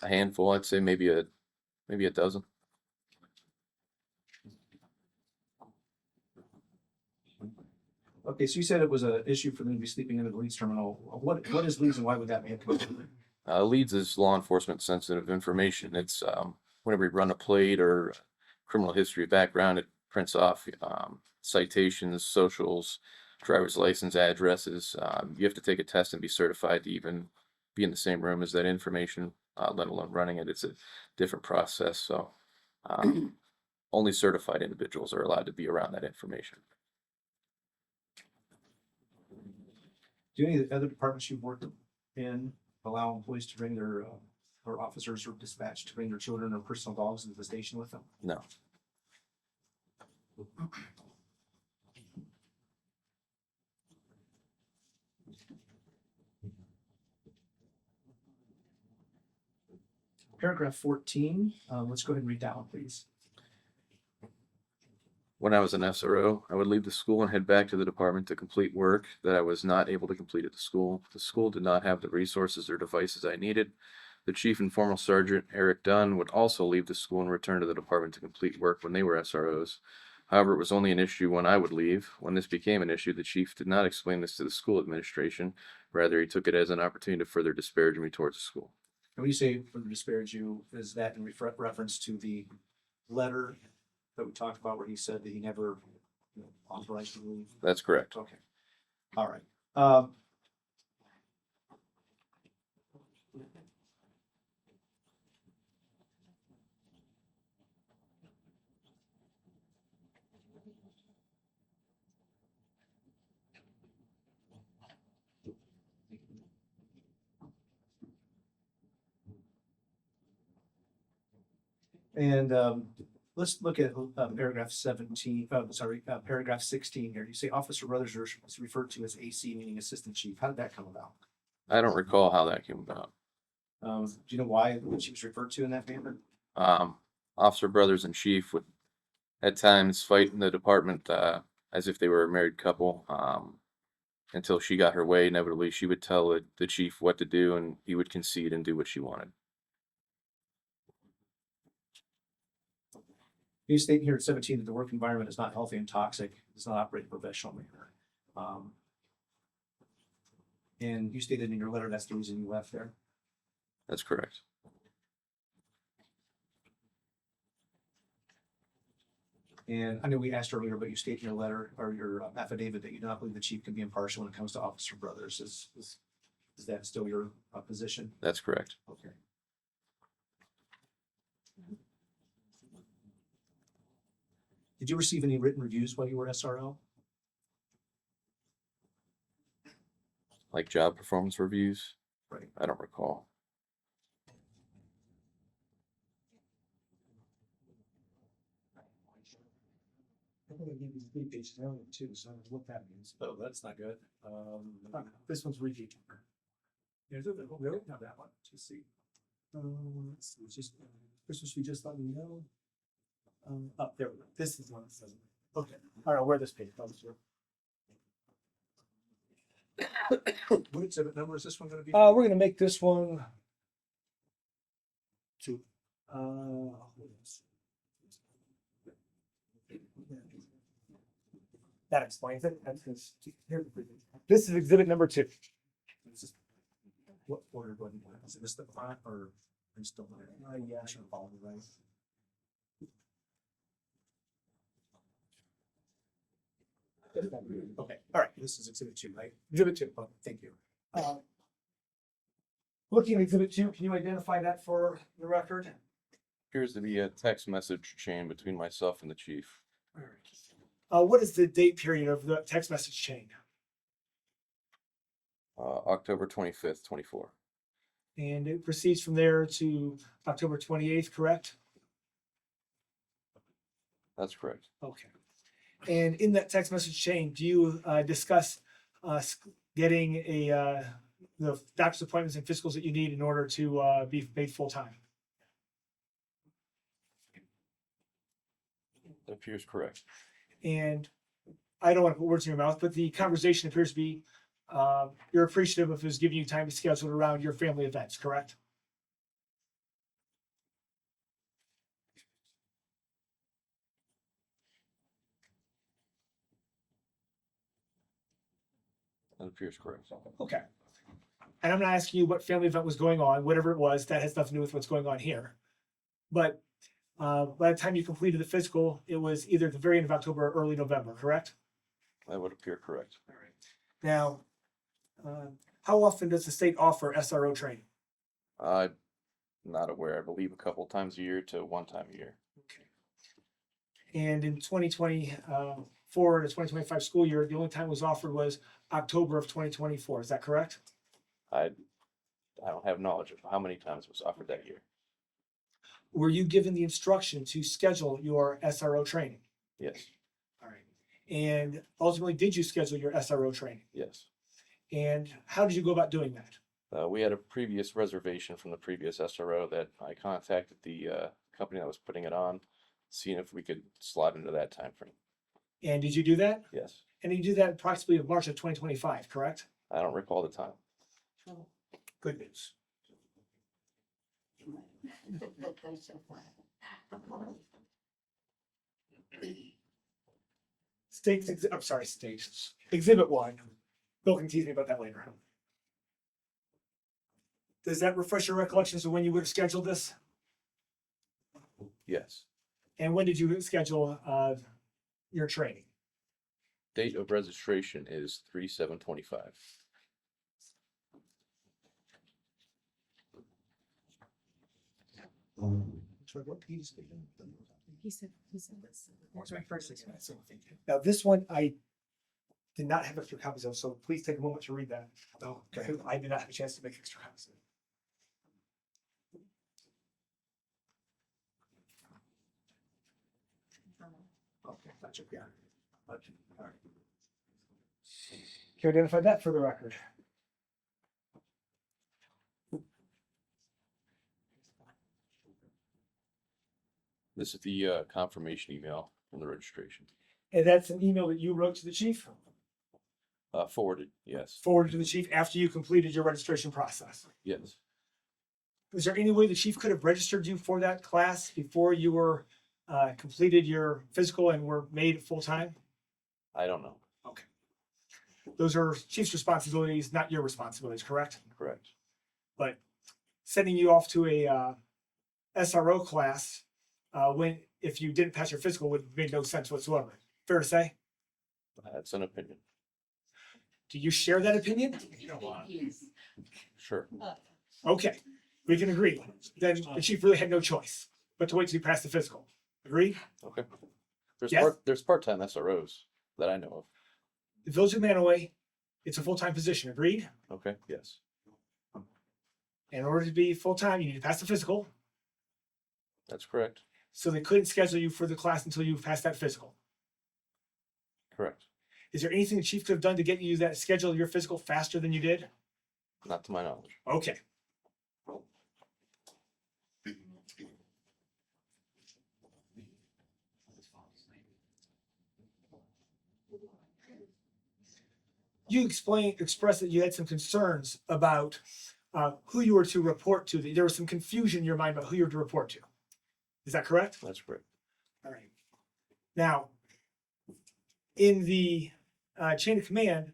handful, I'd say maybe a dozen. Okay, so you said it was an issue for them to be sleeping in the Leeds terminal. What is Leeds and why would that be a concern? Leads is law enforcement sensitive information. It's whenever you run a plate or criminal history background, it prints off citations, socials, driver's license, addresses. You have to take a test and be certified to even be in the same room as that information, let alone running it. It's a different process. So only certified individuals are allowed to be around that information. Do any of the other departments you've worked in allow employees to bring their, or officers or dispatch to bring their children or personal dogs into the station with them? No. Paragraph 14, let's go ahead and read that one, please. When I was an SRO, I would leave the school and head back to the department to complete work that I was not able to complete at the school. The school did not have the resources or devices I needed. The chief and formal sergeant, Eric Dunn, would also leave the school and return to the department to complete work when they were SROs. However, it was only an issue when I would leave. When this became an issue, the chief did not explain this to the school administration. Rather, he took it as an opportunity to further disparage me towards the school. And when you say further disparage you, is that in reference to the letter that we talked about where he said that he never authorized you to leave? That's correct. Okay. All right. And let's look at paragraph 17, paragraph 16 here. You say Officer Brothers is referred to as AC, meaning assistant chief. How did that come about? I don't recall how that came about. Do you know why she was referred to in that manner? Officer Brothers and chief would at times fight in the department as if they were a married couple. Until she got her way, inevitably she would tell the chief what to do and he would concede and do what she wanted. You state here at 17 that the work environment is not healthy and toxic, does not operate in a professional manner. And you stated in your letter that's the reason you left there. That's correct. And I know we asked earlier, but you state in your letter or your affidavit that you do not believe the chief can be impartial when it comes to Officer Brothers. Is that still your position? That's correct. Okay. Did you receive any written reviews while you were SRO? Like job performance reviews? Right. I don't recall. I'm gonna give you 3 pages now too, so what that means. Oh, that's not good. This one's repeat. There's a little, we don't have that one to see. Let's see, just, Christmas, we just let me know. Oh, there we go. This is one that says, okay, all right, where this page comes through. What exhibit number is this one gonna be? We're gonna make this one 2. That explains it. That's his, this is exhibit number 2. What order do I need? Is it this the front or are you still? Yeah. I should follow the right. Okay, all right, this is exhibit 2, right? Exhibit 2. Oh, thank you. Looking at exhibit 2, can you identify that for the record? Appears to be a text message chain between myself and the chief. What is the date period of the text message chain? October 25th, 24. And it proceeds from there to October 28th, correct? That's correct. Okay. And in that text message chain, do you discuss getting the doctor's appointments and physicals that you need in order to be made full-time? That appears correct. And I don't want to put words in your mouth, but the conversation appears to be, you're appreciative of his giving you time to schedule around your family events, correct? That appears correct. Okay. And I'm not asking you what family event was going on, whatever it was, that has nothing to do with what's going on here. But by the time you completed the physical, it was either the very end of October or early November, correct? That would appear correct. All right. Now, how often does the state offer SRO training? I'm not aware. I believe a couple times a year to one time a year. Okay. And in 2024 to 2025 school year, the only time it was offered was October of 2024. Is that correct? I don't have knowledge of how many times it was offered that year. Were you given the instruction to schedule your SRO training? Yes. All right. And ultimately, did you schedule your SRO training? Yes. And how did you go about doing that? We had a previous reservation from the previous SRO that I contacted the company that was putting it on, seeing if we could slot into that time frame. And did you do that? Yes. And you did that approximately in March of 2025, correct? I don't recall the time. Good news. Exhibit 1. Bill can tease me about that later. Does that refresh your recollections of when you would have scheduled this? Yes. And when did you schedule your training? Date of registration is 3/7/25. He said this. Now, this one I did not have extra copies of, so please take a moment to read that. Oh, okay. I did not have a chance to make extra copies of it. Okay, gotcha, yeah. Okay, all right. Can you identify that for the record? This is the confirmation email from the registration. And that's an email that you wrote to the chief, Forwarded, yes. forwarded to the chief after you completed your registration process. Yes. Was there any way the chief could have registered you for that class before you were completed your physical and were made full-time? I don't know. Okay. Those are chief's responsibilities, not your responsibilities, correct? Correct. But sending you off to a SRO class when if you didn't pass your physical would have made no sense whatsoever. Fair to say? That's an opinion. Do you share that opinion? Sure. Okay, we can agree. Then the chief really had no choice but to wait till you pass the physical. Agreed? Okay. Yes? There's part-time SROs that I know of. The Village of Mantua, it's a full-time position. Agreed? Okay, yes. In order to be full-time, you need to pass the physical. That's correct. So they couldn't schedule you for the class until you passed that physical. Correct. Is there anything the chief could have done to get you that schedule your physical faster than you did? Not to my knowledge. Okay. You expressed that you had some concerns about who you were to report to. There was some confusion in your mind about who you were to report to. Is that correct? That's correct. All right. Now, in the chain of command,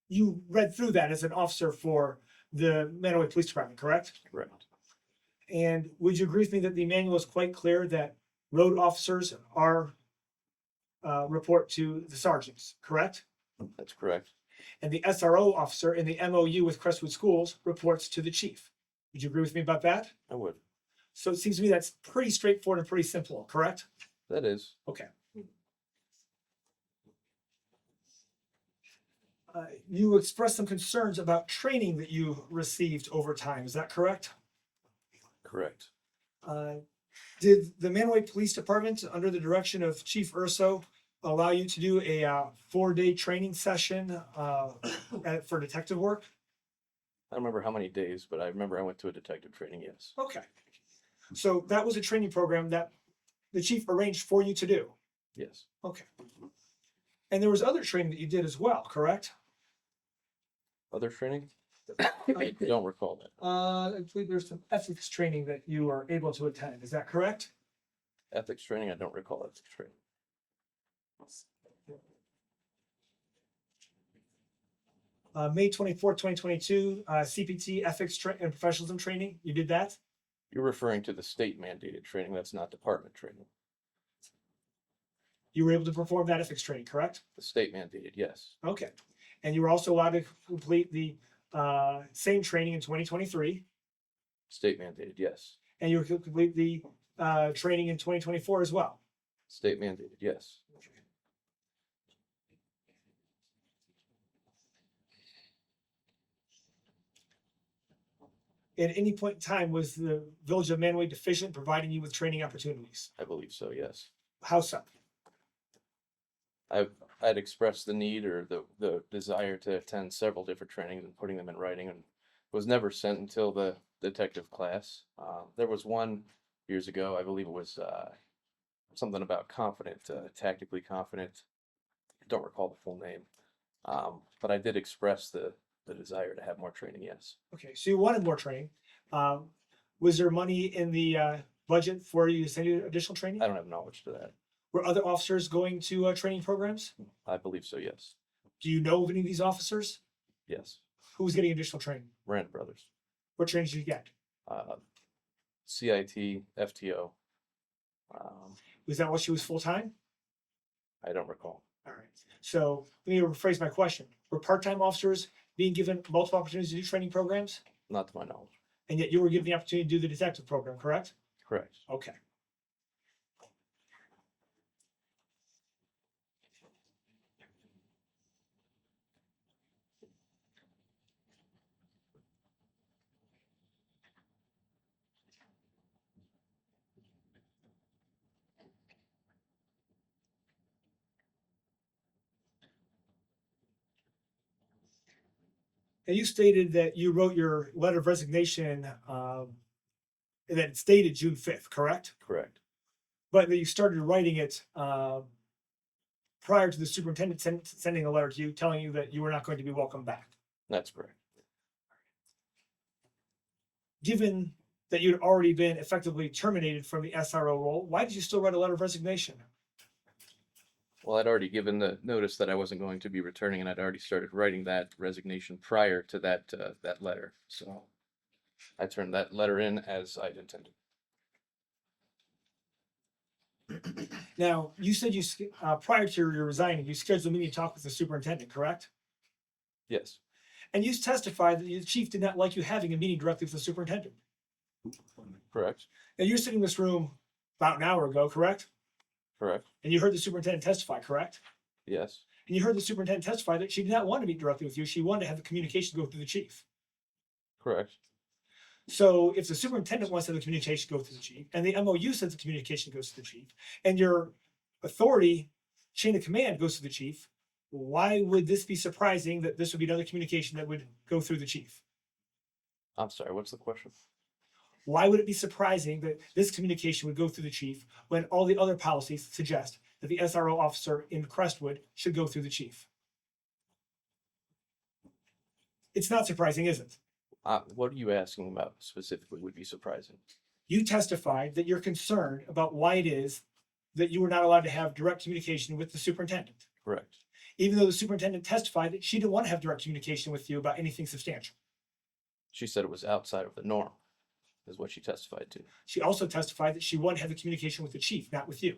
you read through that as an officer for the Mantua Police Department, correct? Correct. And would you agree with me that the manual is quite clear that road officers are report to the sergeants, correct? That's correct. And the SRO officer in the MOU with Crestwood Schools reports to the chief. Would you agree with me about that? I would. So it seems to me that's pretty straightforward and pretty simple, correct? That is. Okay. You expressed some concerns about training that you received over time. Is that correct? Correct. Did the Mantua Police Department, under the direction of Chief Urso, allow you to do a 4-day training session for detective work? I don't remember how many days, but I remember I went to a detective training, yes. Okay. So that was a training program that the chief arranged for you to do. Yes. Okay. And there was other training that you did as well, correct? Other training? I don't recall that. I believe there's some ethics training that you were able to attend. Is that correct? Ethics training, I don't recall ethics training. May 24th, 2022, CPT ethics and professionalism training. You did that? You're referring to the state mandated training. That's not department training. You were able to perform that ethics training, correct? The state mandated, yes. Okay. And you were also allowed to complete the same training in 2023, State mandated, yes. and you were to complete the training in 2024 as well. State mandated, yes. At any point in time, was the Village of Mantua deficient in providing you with training opportunities? I believe so, yes. How so? I'd expressed the need or the desire to attend several different trainings and putting them in writing, and was never sent until the detective class. There was one years ago, I believe it was something about confident, tactically confident. I don't recall the full name, but I did express the desire to have more training. Yes. Okay, so you wanted more training. Was there money in the budget for you to send you additional training? I don't have knowledge to that. Were other officers going to training programs? I believe so. Yes. Do you know of any of these officers? Yes. Who was getting additional training? Rand Brothers. What training did you get? CIT, FTO. Was that while she was full time? I don't recall. All right. So let me rephrase my question. Were part-time officers being given multiple opportunities to do training programs? Not to my knowledge. And yet you were given the opportunity to do the detective program, correct? Correct. Okay. And you stated that you wrote your letter of resignation and that it's dated June 5th, correct? Correct. But that you started writing it prior to the superintendent sending a letter to you telling you that you were not going to be welcomed back. That's correct. Given that you'd already been effectively terminated from the SRO role, why did you still write a letter of resignation? Well, I'd already given the notice that I wasn't going to be returning, and I'd already started writing that resignation prior to that letter. So I turned that letter in as I'd intended. Now, you said you prior to your resigning, you scheduled a meeting to talk with the superintendent, correct? Yes. And you testified that the chief did not like you having a meeting directly with the superintendent. Correct. Now, you're sitting in this room about an hour ago, correct? Correct. And you heard the superintendent testify, correct? Yes. And you heard the superintendent testify that she did not want to meet directly with you. She wanted to have the communication go through the chief. Correct. So if the superintendent wants to have the communication go through the chief, and the MOU says the communication goes to the chief, and your authority chain of command goes to the chief, why would this be surprising that this would be another communication that would go through the chief? I'm sorry, what's the question? Why would it be surprising that this communication would go through the chief when all the other policies suggest that the SRO officer in Crestwood should go through the chief? It's not surprising, is it? What are you asking about specifically would be surprising? You testified that you're concerned about why it is that you were not allowed to have direct communication with the superintendent, Correct. even though the superintendent testified that she didn't want to have direct communication with you about anything substantial. She said it was outside of the norm, is what she testified to. She also testified that she wanted to have the communication with the chief, not with you.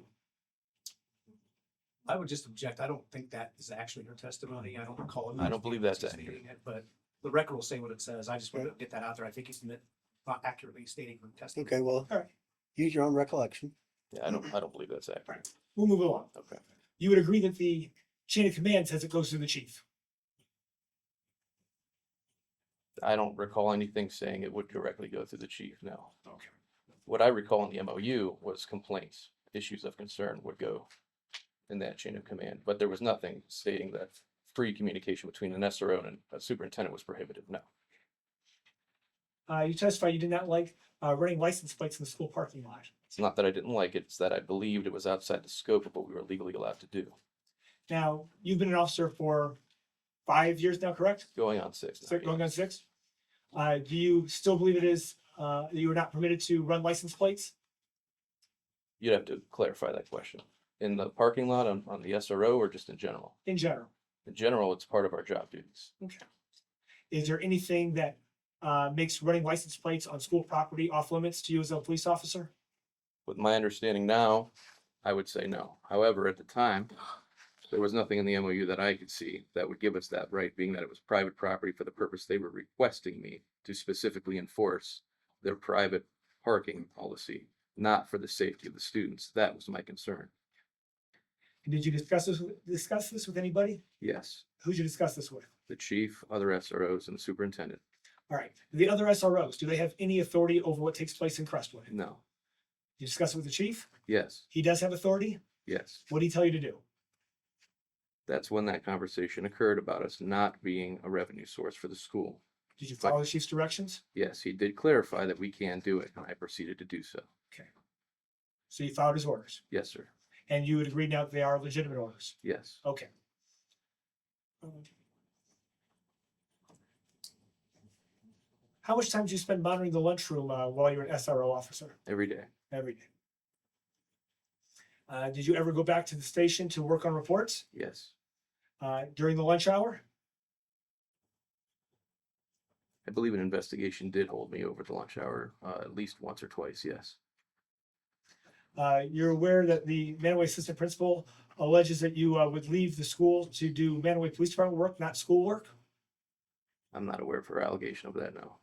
I would just object. I don't think that is actually her testimony. I don't recall it. I don't believe that's stating accurate. it, but the record will say what it says. I just want to get that out there. I think he's not accurately stating her testimony. Okay, well, All right. use your own recollection. Yeah, I don't believe that's accurate. We'll move along. Okay. You would agree that the chain of command says it goes through the chief. I don't recall anything saying it would directly go through the chief, no. Okay. What I recall in the MOU was complaints, issues of concern would go in that chain of command, but there was nothing stating that free communication between an SRO and a superintendent was prohibited, no. You testified you did not like running license plates in the school parking lot. It's not that I didn't like it, it's that I believed it was outside the scope of what we were legally allowed to do. Now, you've been an officer for 5 years now, correct? Going on 6 now, Going on yes. 6? Do you still believe it is that you are not permitted to run license plates? You'd have to clarify that question. In the parking lot on the SRO or just in general? In general? In general, it's part of our job duties. Okay. Is there anything that makes running license plates on school property off limits to you as a police officer? With my understanding now, I would say no. However, at the time, there was nothing in the MOU that I could see that would give us that right, being that it was private property for the purpose they were requesting me to specifically enforce their private parking policy, not for the safety of the students. That was my concern. Did you discuss this with anybody? Yes, Who'd you discuss this with? the chief, other SROs, and the superintendent. All right. The other SROs, do they have any authority over what takes place in Crestwood? No. You discuss it with the chief? Yes, He does have authority? yes. What did he tell you to do? That's when that conversation occurred about us not being a revenue source for the school. Did you follow the chief's directions? Yes, he did clarify that we can do it, and I proceeded to do so. Okay. So you followed his orders, Yes, sir. and you would agree now that they are legitimate orders? Yes. Okay. How much time did you spend monitoring the lunchroom while you were an SRO officer? Every day. Every day. Did you ever go back to the station to work on reports Yes. during the lunch hour? I believe an investigation did hold me over the lunch hour at least once or twice. Yes. You're aware that the Manaway assistant principal alleges that you would leave the school to do Manaway Police Department work, not school work? I'm not aware of her allegation of that. No.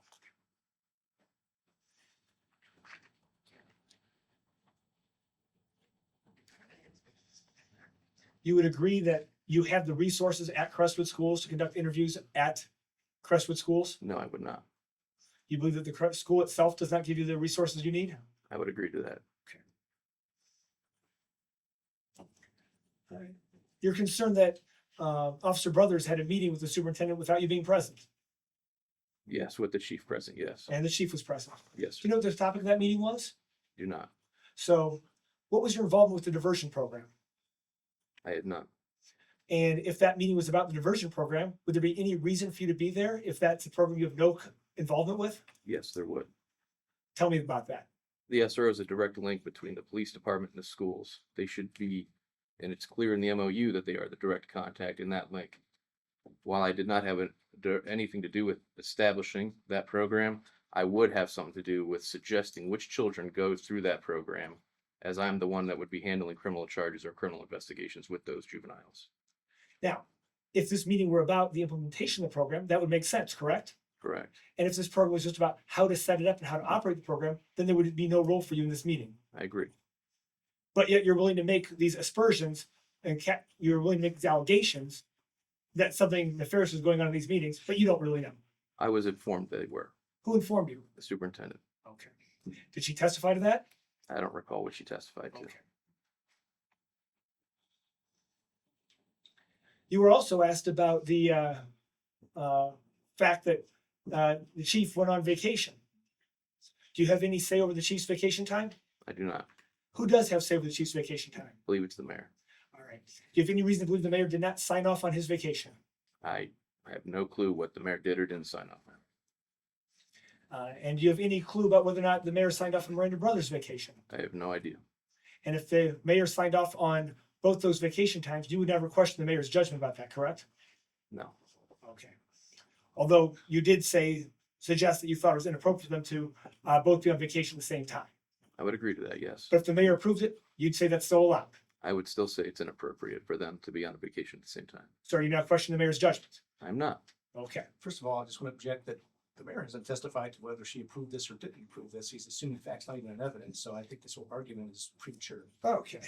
You would agree that you have the resources at Crestwood schools to conduct interviews at Crestwood schools? No, I would not. You believe that the school itself does not give you the resources you need? I would agree to that. All right. You're concerned that Officer Brothers had a meeting with the superintendent without you being present, Yes, with the chief present. Yes. and the chief was present. Yes, Do sir. you know what the topic of that meeting was? Do not. So, what was your involvement with the diversion program? I had none. And if that meeting was about the diversion program, would there be any reason for you to be there if that's a program you have no involvement with? Yes, there would. Tell me about that. The SRO is a direct link between the police department and the schools. They should be, and it's clear in the MOU that they are the direct contact in that link. While I did not have anything to do with establishing that program, I would have something to do with suggesting which children go through that program, as I'm the one that would be handling criminal charges or criminal investigations with those juveniles. Now, if this meeting were about the implementation of the program, that would make sense, correct? Correct. And if this program was just about how to set it up and how to operate the program, then there would be no role for you in this meeting. I agree. But yet you're willing to make these aspersions and you're willing to make these allegations that something nefarious is going on in these meetings, but you don't really know. I was informed they were. Who informed you? The superintendent. Okay. Did she testify to that? I don't recall what she testified to. Okay. You were also asked about the fact that the chief went on vacation. Do you have any say over the chief's vacation time? I do not. Who does have say over the chief's vacation time? Believe it's the mayor. All right. Do you have any reason to believe the mayor did not sign off on his vacation? I have no clue what the mayor did or didn't sign off on. And do you have any clue about whether or not the mayor signed off on Miranda Brothers' vacation? I have no idea. And if the mayor signed off on both those vacation times, you would never question the mayor's judgment about that, correct? No. Okay. Although you did suggest that you thought it was inappropriate for them to both be on vacation at the same time. I would agree to that, yes. But if the mayor approved it, you'd say that's still allowed. I would still say it's inappropriate for them to be on a vacation at the same time. So are you now questioning the mayor's judgment? I'm not. Okay. First of all, I just want to object that the mayor hasn't testified to whether she approved this or didn't approve this. He's assuming facts, not even an evidence. So I think this whole argument is premature. Okay.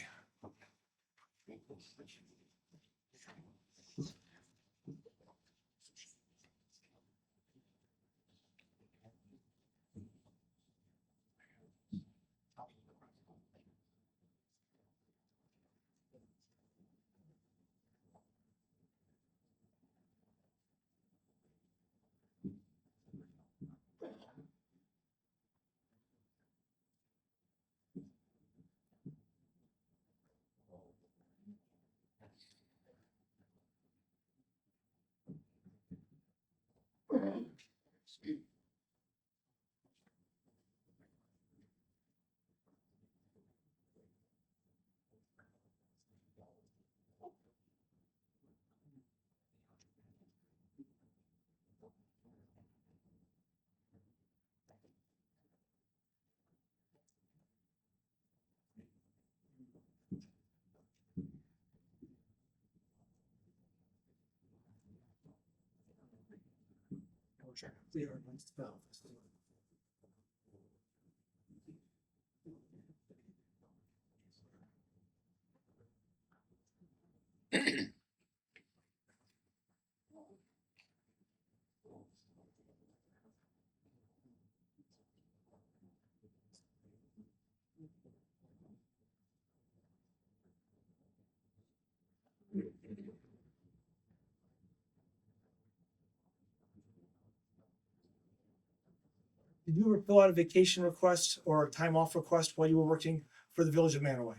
Did you ever fill out a vacation request or a time off request while you were working for the Village of Mantua?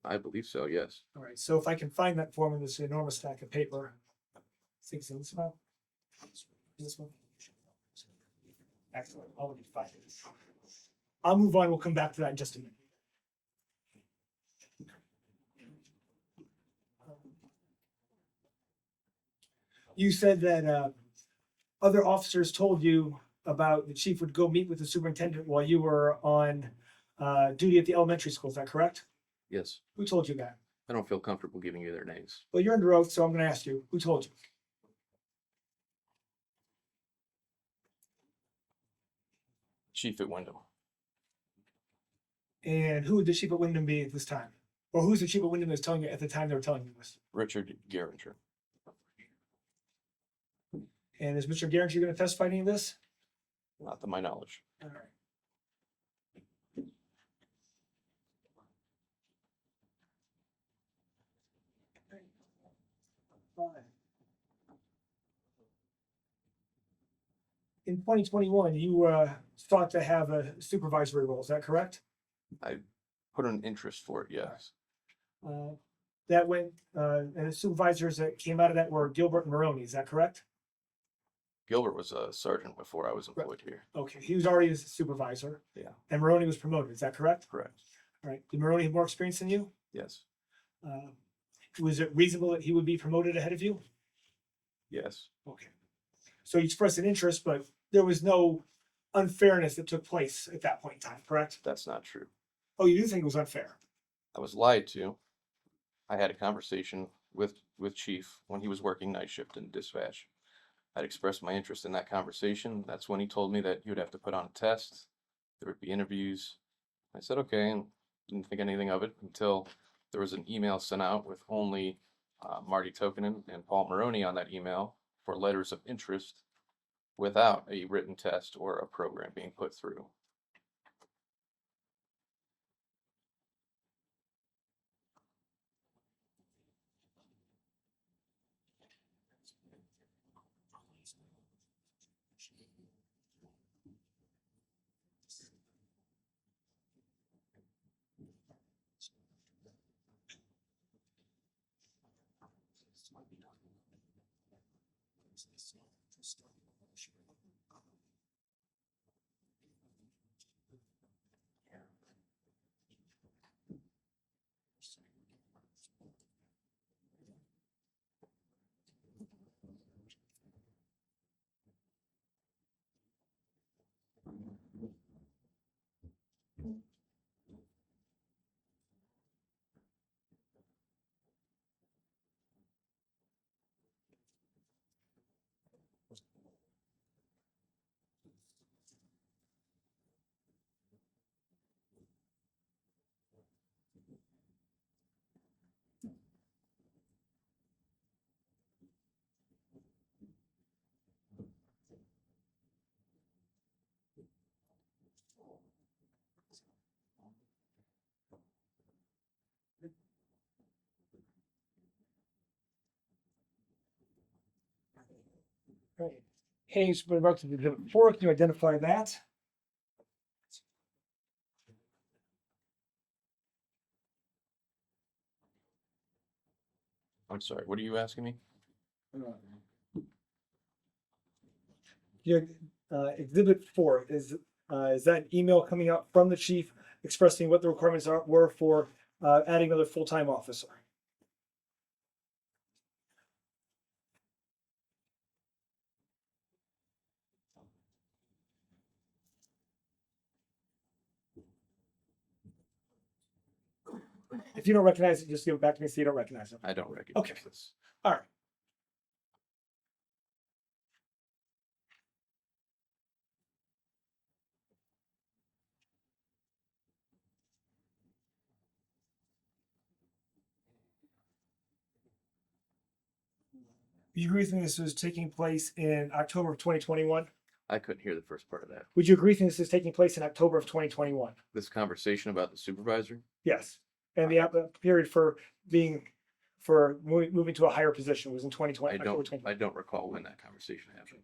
I believe so, yes. All right, so if I can find that form in this enormous stack of paper. I think it's in this file. This one. Excellent. I'll need to find it. I'll move on. We'll come back to that in just a minute. You said that other officers told you about the chief would go meet with the superintendent while you were on duty at the elementary school. Is that correct? Yes. Who told you that? I don't feel comfortable giving you their names. Well, you're under oath, so I'm going to ask you. Who told you? Chief at Wyndham. And who would the chief at Wyndham be at this time? Or who's the chief at Wyndham that's telling you at the time they were telling you this? Richard Geringer. And is Mr. Guarantee going to testify to any of this? Not to my knowledge. All right. In 2021, you sought to have a supervisory role. Is that correct? I put an interest for it, yes. That went, and the supervisors that came out of that were Gilbert and Maroney. Is that correct? Gilbert was a sergeant before I was employed here. Okay, he was already a supervisor. Yeah. And Maroney was promoted. Is that correct? Correct. All right. Did Maroney have more experience than you? Yes. Was it reasonable that he would be promoted ahead of you? Yes. Okay. So you expressed an interest, but there was no unfairness that took place at that point in time, correct? That's not true. Oh, you do think it was unfair? I was lied to. I had a conversation with Chief when he was working night shift in dispatch. I'd expressed my interest in that conversation. That's when he told me that he would have to put on a test. There would be interviews. I said, okay, and didn't think anything of it until there was an email sent out with only Marty Tokinen and Paul Maroney on that email for letters of interest without a written test or a program being put through. Right. Hayes, with regard to Exhibit 4, can you identify that? I'm sorry, what are you asking me? Your Exhibit 4 is that email coming out from the chief expressing what the requirements were for adding another full-time officer? If you don't recognize it, just give it back to me so you don't recognize it. I don't recognize Okay. this. All right. Do you agree with me this was taking place in October of 2021? I couldn't hear the first part of that. Would you agree with me this is taking place in October of 2021? This conversation about the supervisor? Yes. And the period for moving to a higher position was in 2020. October 2020. I don't recall when that conversation happened.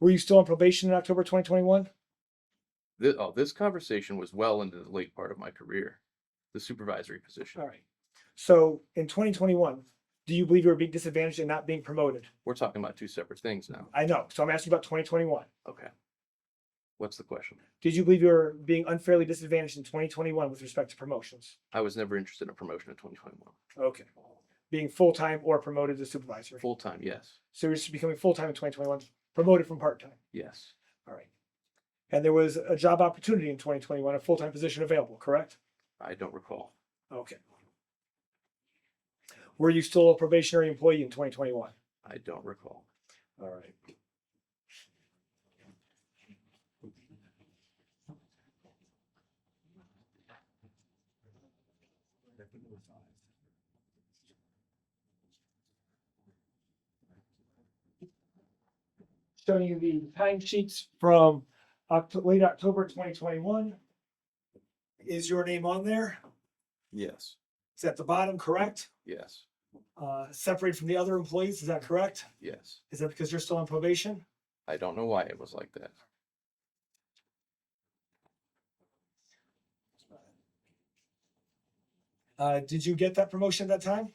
Were you still on probation in October 2021? This conversation was well into the late part of my career, the supervisory position. All right. So in 2021, do you believe you were being disadvantaged and not being promoted? We're talking about two separate things now. I know. So I'm asking you about 2021. Okay. What's the question? Did you believe you were being unfairly disadvantaged in 2021 with respect to promotions? I was never interested in a promotion in 2021. Okay. Being full-time or promoted to supervisor? Full-time, yes. So you're just becoming full-time in 2021, promoted from part-time? Yes. All right. And there was a job opportunity in 2021, a full-time position available, correct? I don't recall. Okay. Were you still a probationary employee in 2021? I don't recall. All right. Showing you the timesheets from late October 2021. Is your name on there? Yes. It's at the bottom, correct? Yes. Separated from the other employees, is that correct? Yes. Is that because you're still on probation? I don't know why it was like that. Did you get that promotion at that time?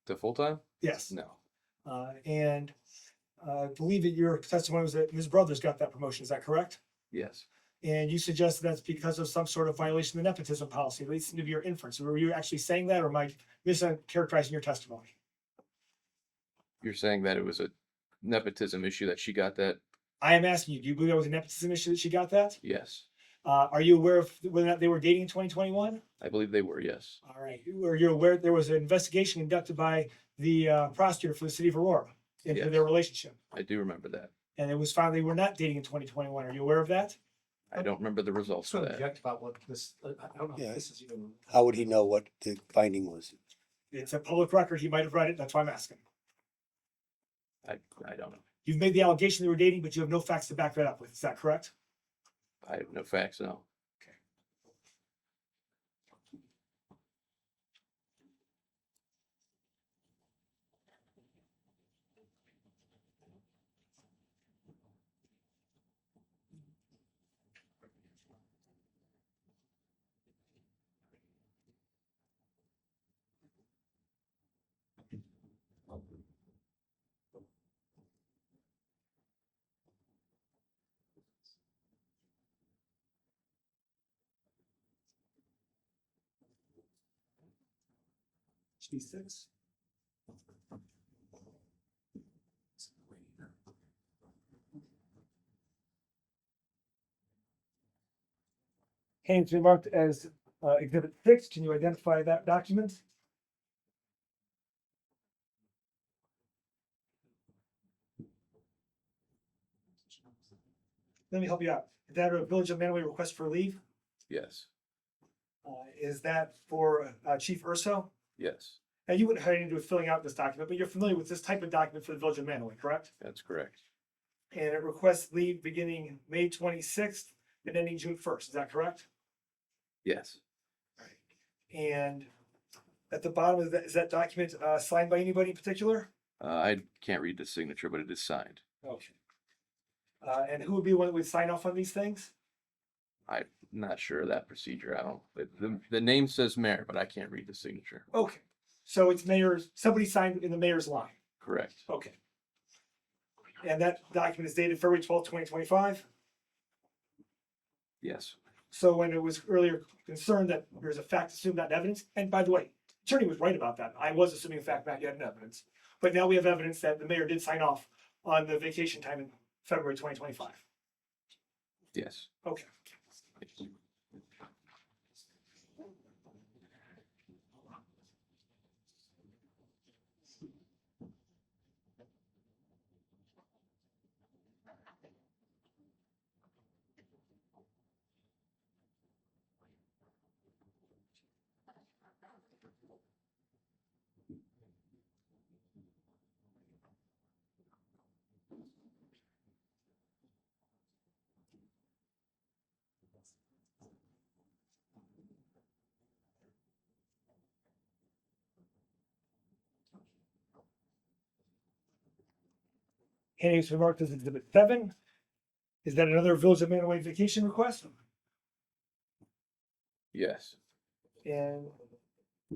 To full-time? Yes. No. And I believe that your testimony was that Ms. Brothers got that promotion, is that correct? Yes. And you suggested that's because of some sort of violation of the nepotism policy, at least into your inference. Were you actually saying that, or am I mischaracterizing your testimony? You're saying that it was a nepotism issue that she got that? I am asking you, do you believe that was a nepotism issue that she got that? Yes. Are you aware of whether or not they were dating in 2021? I believe they were, yes. All right. Were you aware there was an investigation conducted by the prosecutor for the city of Aurora into Yes. their relationship? I do remember that. And it was found they were not dating in 2021. Are you aware of that? I don't remember the results So of that. object about what this, I don't know Yeah. if this is even. How would he know what the finding was? It's a public record. He might have read it. That's why I'm asking. I don't know. You've made the allegation they were dating, but you have no facts to back that up with. Is that correct? I have no facts, no. G6. It's been marked as Exhibit 6. Can you identify that document? Let me help you out. Is that a Village of Mantua request for leave? Yes. Is that for Chief Urso? Yes. Now, you wouldn't have anything to do with filling out this document, but you're familiar with this type of document for the Village of Mantua, correct? That's correct. And it requests leave beginning May 26th and ending June 1st. Is that correct? Yes. And at the bottom of that, is that document signed by anybody in particular? I can't read the signature, but it is signed. Okay. And who would be the one that would sign off on these things? I'm not sure of that procedure. I don't, the name says mayor, but I can't read the signature. Okay. So it's mayor's, somebody signed in the mayor's line. Correct. Okay. And that document is dated February 12th, 2025. Yes. So when it was earlier concerned that there's a fact assumed, not evidence, and by the way, attorney was right about that. I was assuming a fact, not yet an evidence. But now we have evidence that the mayor did sign off on the vacation time in February 2025. Yes. Okay. Handing is marked as exhibit 7. Is that another Village of Mantua vacation request? Yes. And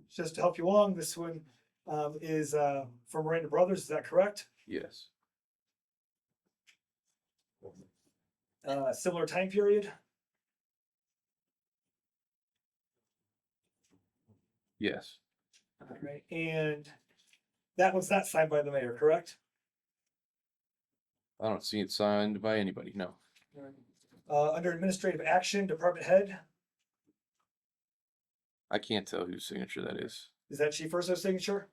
just to help you along, this one is from Miranda Brothers, is that correct? Yes. Similar time period? Yes. All right, and that one's not signed by the mayor, correct? I don't see it signed by anybody. No. Under administrative action, department head, I can't tell whose signature that is. is that Chief Urso's signature?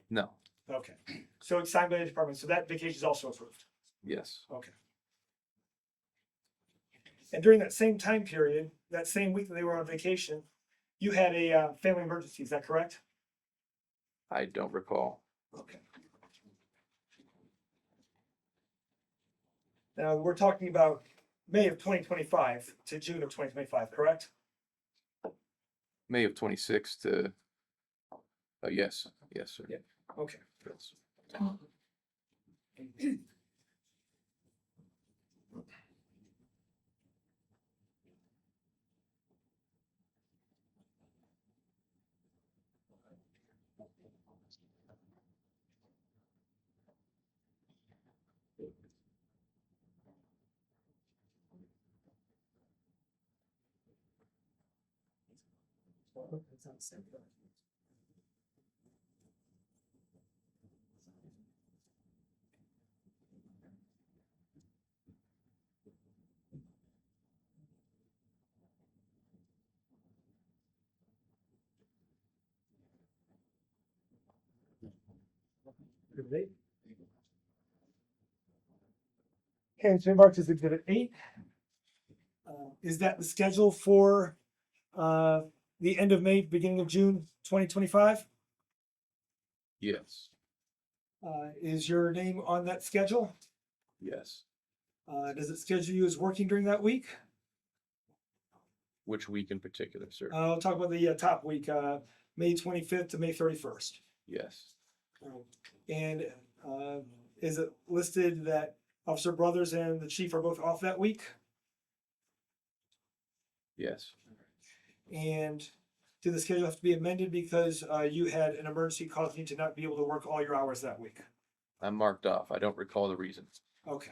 No. Okay, so it's signed by the department, so that vacation is also approved. Yes. Okay. And during that same time period, that same week that they were on vacation, you had a family emergency, is that correct? I don't recall. Okay. Now, we're talking about May of 2025 to June of 2025, correct? May of 26 to. Yes. Yes, sir. Yeah. Okay. Yes. Okay, so marked as exhibit 8. Is that the schedule for the end of May, beginning of June 2025? Yes. Is your name on that schedule? Yes. Does it schedule you as working during that week? Which week in particular, sir? I'll talk about the top week, May 25th to May 31st. Yes. And is it listed that Officer Brothers and the chief are both off that week? Yes. And did the schedule have to be amended because you had an emergency causing you to not be able to work all your hours that week? I'm marked off. I don't recall the reason. Okay.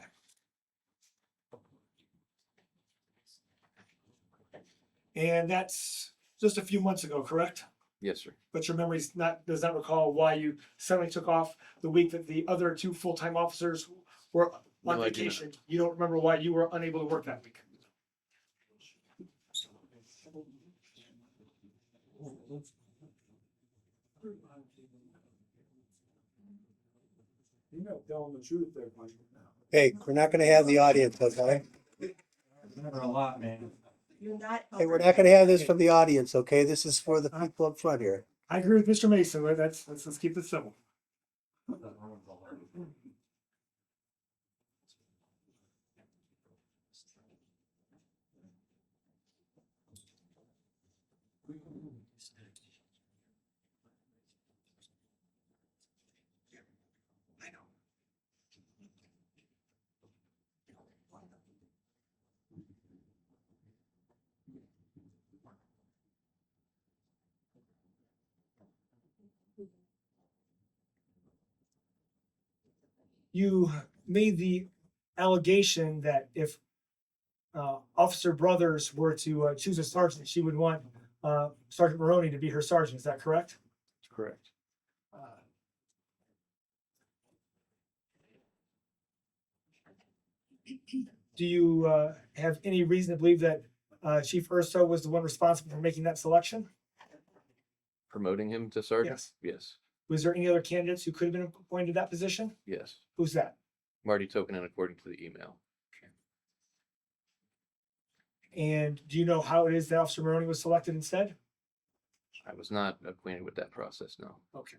And that's just a few months ago, correct? Yes, sir. But your memory's does not recall why you suddenly took off the week that the other 2 full-time officers were on No, I do not. vacation. You don't remember why you were unable to work that week? You're not telling the truth there, Mike. Hey, we're not gonna have the audience, okay? Never a lot, man. You're not. Hey, we're not gonna have this from the audience, okay? This is for the people up front here. I agree with Mr. Mason, but let's keep it simple. You made the allegation that if Officer Brothers were to choose a sergeant, she would want Sergeant Maroney to be her sergeant. Is that correct? That's correct. Do you have any reason to believe that Chief Urso was the one responsible for making that selection? Promoting him to sergeant? Yes. Yes. Was there any other candidates who could have been appointed to that position? Yes. Who's that? Marty Tokanen according to the email. And do you know how it is that Officer Maroney was selected instead? I was not acquainted with that process, no. Okay.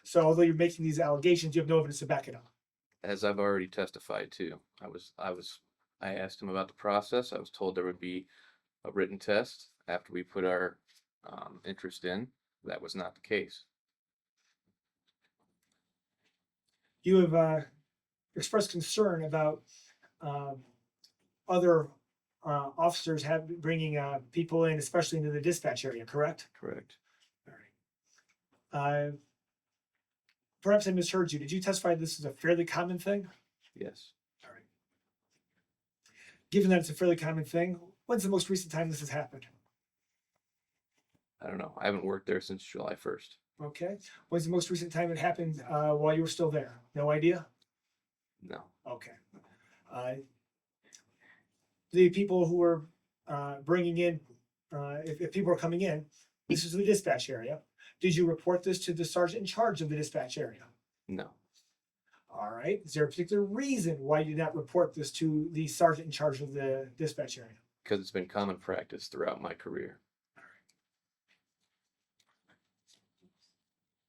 So although you're making these allegations, you have no evidence to back it up. As I've already testified to, I asked him about the process. I was told there would be a written test after we put our interest in. That was not the case. you have expressed concern about other officers bringing people in, especially into the dispatch area, correct? Correct. All right. Perhaps I misheard you. Did you testify this is a fairly common thing? Yes. All right. Given that it's a fairly common thing, when's the most recent time this has happened? I don't know. I haven't worked there since July 1st. Okay. When's the most recent time it happened while you were still there? No idea? No. Okay. The people who were bringing in, if people are coming in, this is the dispatch area. Did you report this to the sergeant in charge of the dispatch area? No. All right. Is there a particular reason why you did not report this to the sergeant in charge of the dispatch area? Because it's been common practice throughout my career.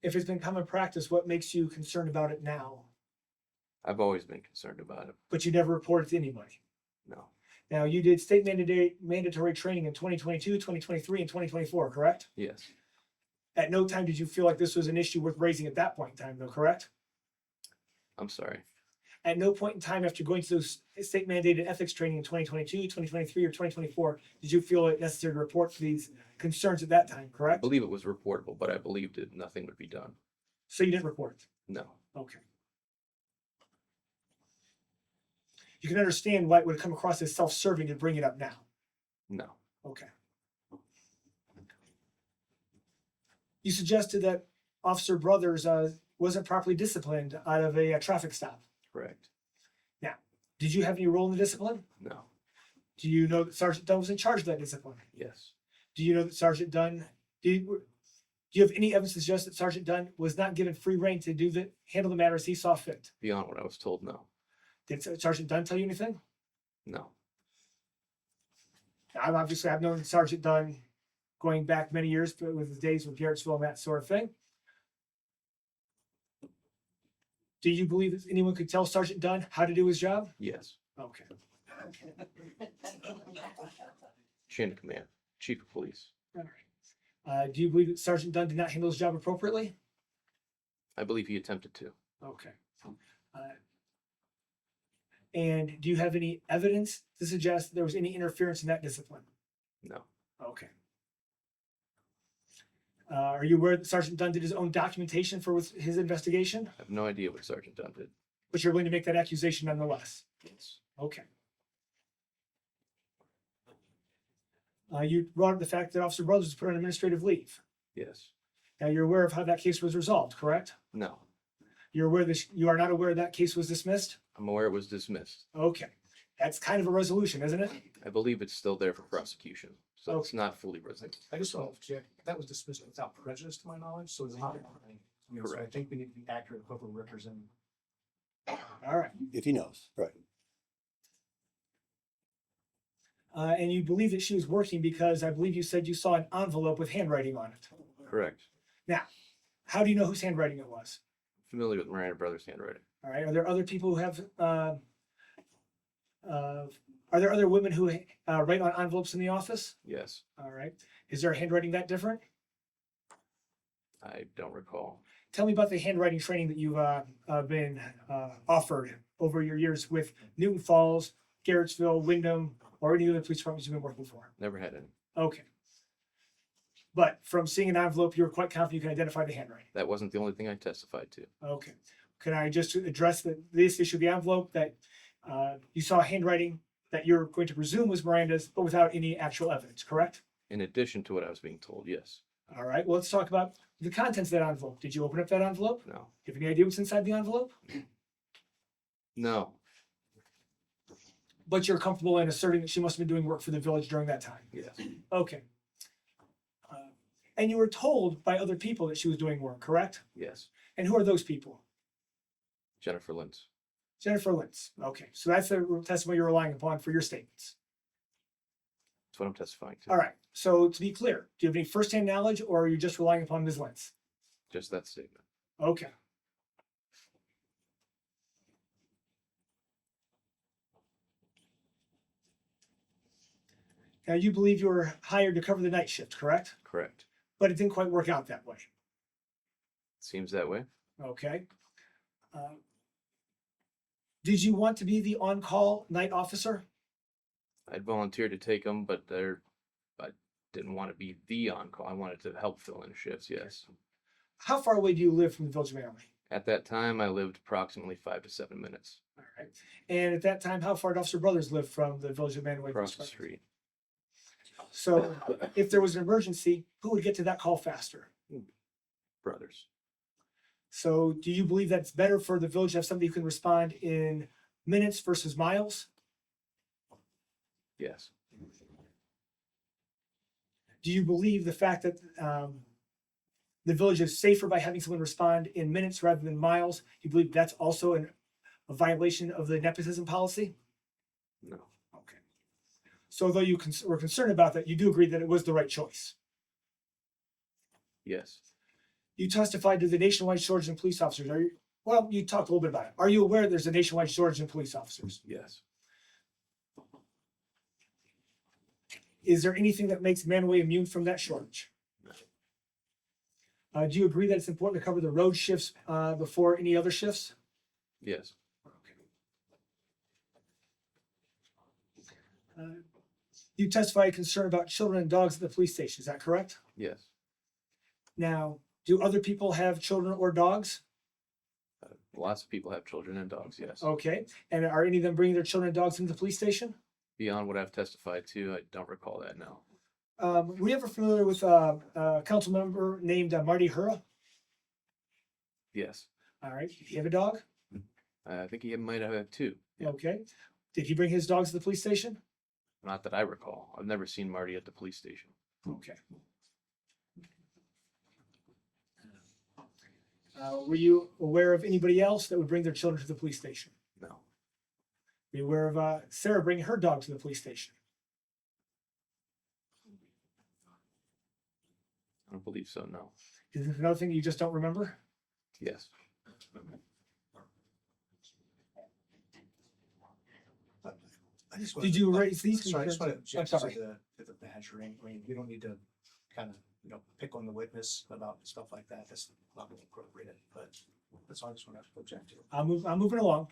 If it's been common practice, what makes you concerned about it now? I've always been concerned about it. But you never reported to anybody. No. Now, you did state mandatory training in 2022, 2023, and 2024, correct? Yes. At no time did you feel like this was an issue worth raising at that point in time, though, correct? I'm sorry. At no point in time after going to those state mandated ethics training in 2022, 2023, or 2024, did you feel it necessary to report to these concerns at that time, I correct? believe it was reportable, but I believed that nothing would be done. So you didn't report? No. Okay. You can understand why it would come across as self-serving to bring it up now. No. Okay. You suggested that Officer Brothers wasn't properly disciplined out of a traffic stop. Correct. Now, did you have any role in the discipline? No. Do you know that Sergeant Dunn was in charge of that discipline? Yes. Do you know that Sergeant Dunn, do you have any evidence to suggest that Sergeant Dunn was not given free rein to handle the matter as he saw fit? Beyond what I was told, no. Did Sergeant Dunn tell you anything? No. I've known Sergeant Dunn going back many years with his days with Garrettsville and that sort of thing. Do you believe that anyone could tell Sergeant Dunn how to do his job? Yes. Okay. Chain of command. Chief of police. All right. Do you believe that Sergeant Dunn did not handle his job appropriately? I believe he attempted to. Okay. And do you have any evidence to suggest there was any interference in that discipline? No. Okay. Are you aware that Sergeant Dunn did his own documentation for his investigation? I have no idea what Sergeant Dunn did. But you're willing to make that accusation nonetheless? Yes. Okay. You brought up the fact that Officer Brothers was put on administrative leave. Yes. Now you're aware of how that case was resolved, correct? No. You're aware that you are not aware that case was dismissed? I'm aware it was dismissed. Okay. That's kind of a resolution, isn't it? I believe it's still there for prosecution, so it's Okay. not fully resolved. I just want to check, that was dismissed without prejudice to my knowledge, so it's not. So I think we need to be accurate with what we're representing. All right. If he knows, right. And you believe that she was working because I believe you said you saw an envelope with handwriting on it. Correct. Now, how do you know whose handwriting it was? Familiar with Miranda Brothers' handwriting. All right. Are there other people who have? Are there other women who write on envelopes in the office? Yes. All right. Is their handwriting that different? I don't recall. Tell me about the handwriting training that you've been offered over your years with Newton Falls, Garrettsville, Wyndham, or any other police departments you've been working for. Never had any. Okay. But from seeing an envelope, you're quite confident you can identify the handwriting. That wasn't the only thing I testified to. Okay. Can I just address this issue of the envelope that you saw handwriting that you're going to presume was Miranda's, but without any actual evidence, correct? In addition to what I was being told, yes. All right. Well, let's talk about the contents of that envelope. Did you open up that envelope? No. You have any idea what's inside the envelope? No. But you're comfortable in asserting that she must have been doing work for the village during that time. Yes. Okay. And you were told by other people that she was doing work, correct? Yes. And who are those people? Jennifer Lintz. Jennifer Lintz. Okay. So that's the testimony you're relying upon for your statements. That's what I'm testifying to. All right. So to be clear, do you have any firsthand knowledge or are you just relying upon Ms. Lintz? Just that statement. Okay. Now you believe you were hired to cover the night shift, correct? Correct. But it didn't quite work out that way. Seems that way. Okay. Did you want to be the on-call night officer? I'd volunteered to take them, but I didn't want to be the on-call. I wanted to help fill in shifts, yes. How far away do you live from the Village of Mantua? At that time, I lived approximately 5 to 7 minutes All right. And at that time, how far did Officer Brothers live from the Village of Mantua? across the street. So if there was an emergency, who would get to that call faster? Brothers. So do you believe that it's better for the village to have somebody who can respond in minutes versus miles? Yes. Do you believe the fact that the village is safer by having someone respond in minutes rather than miles? Do you believe that's also a violation of the nepotism policy? No. Okay. So though you were concerned about that, you do agree that it was the right choice. Yes. You testified to the nationwide shortage in police officers. Are you? Well, you talked a little bit about it. Are you aware there's a nationwide shortage in police officers? Yes. Is there anything that makes Mantua immune from that shortage? Do you agree that it's important to cover the road shifts before any other shifts? Yes. You testified concern about children and dogs at the police station. Is that correct? Yes. Now, do other people have children or dogs? Lots of people have children and dogs, yes. Okay. And are any of them bringing their children and dogs into the police station? Beyond what I've testified to, I don't recall that now. Were you ever familiar with a council member named Marty Hura? Yes. All right. Did he have a dog? I think he might have had 2. Yeah. Okay. Did he bring his dogs to the police station? Not that I recall. I've never seen Marty at the police station. Okay. Were you aware of anybody else that would bring their children to the police station? No. Were you aware of Sarah bringing her dog to the police station? I don't believe so, no. Is this another thing you just don't remember? Yes. I just Did you raise these Sorry, I just want concerns? to I'm object sorry. to the badgering. I mean, we don't need to kind of, pick on the witness about stuff like that. That's not really appropriate, but that's all I just want to object to. I'm moving along.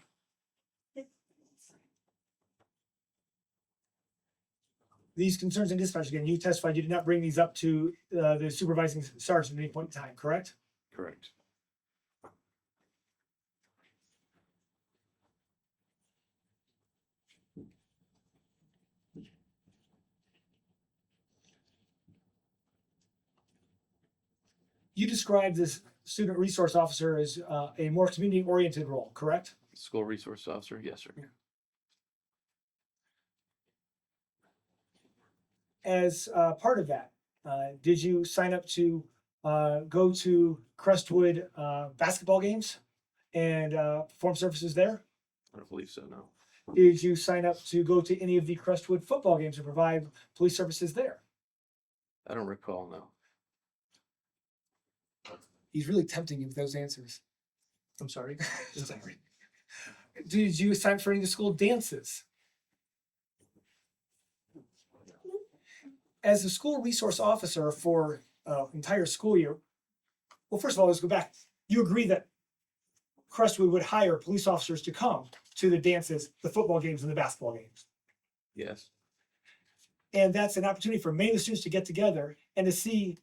These concerns and dispatch, again, you testified you did not bring these up to the supervising sergeant at any point in time, correct? Correct. You described this student resource officer as a more community-oriented role, correct? School resource officer, yes, sir. As part of that, did you sign up to go to Crestwood basketball games and perform services there? I don't believe so, no. Did you sign up to go to any of the Crestwood football games and provide police services there? I don't recall, no. He's really tempting you with those answers. I'm sorry. Sorry. Did you sign for any of the school dances? As a school resource officer for entire school year, well, first of all, let's go back. You agree that Crestwood would hire police officers to come to the dances, the football games, and the basketball games. Yes. And that's an opportunity for many of the students to get together and to see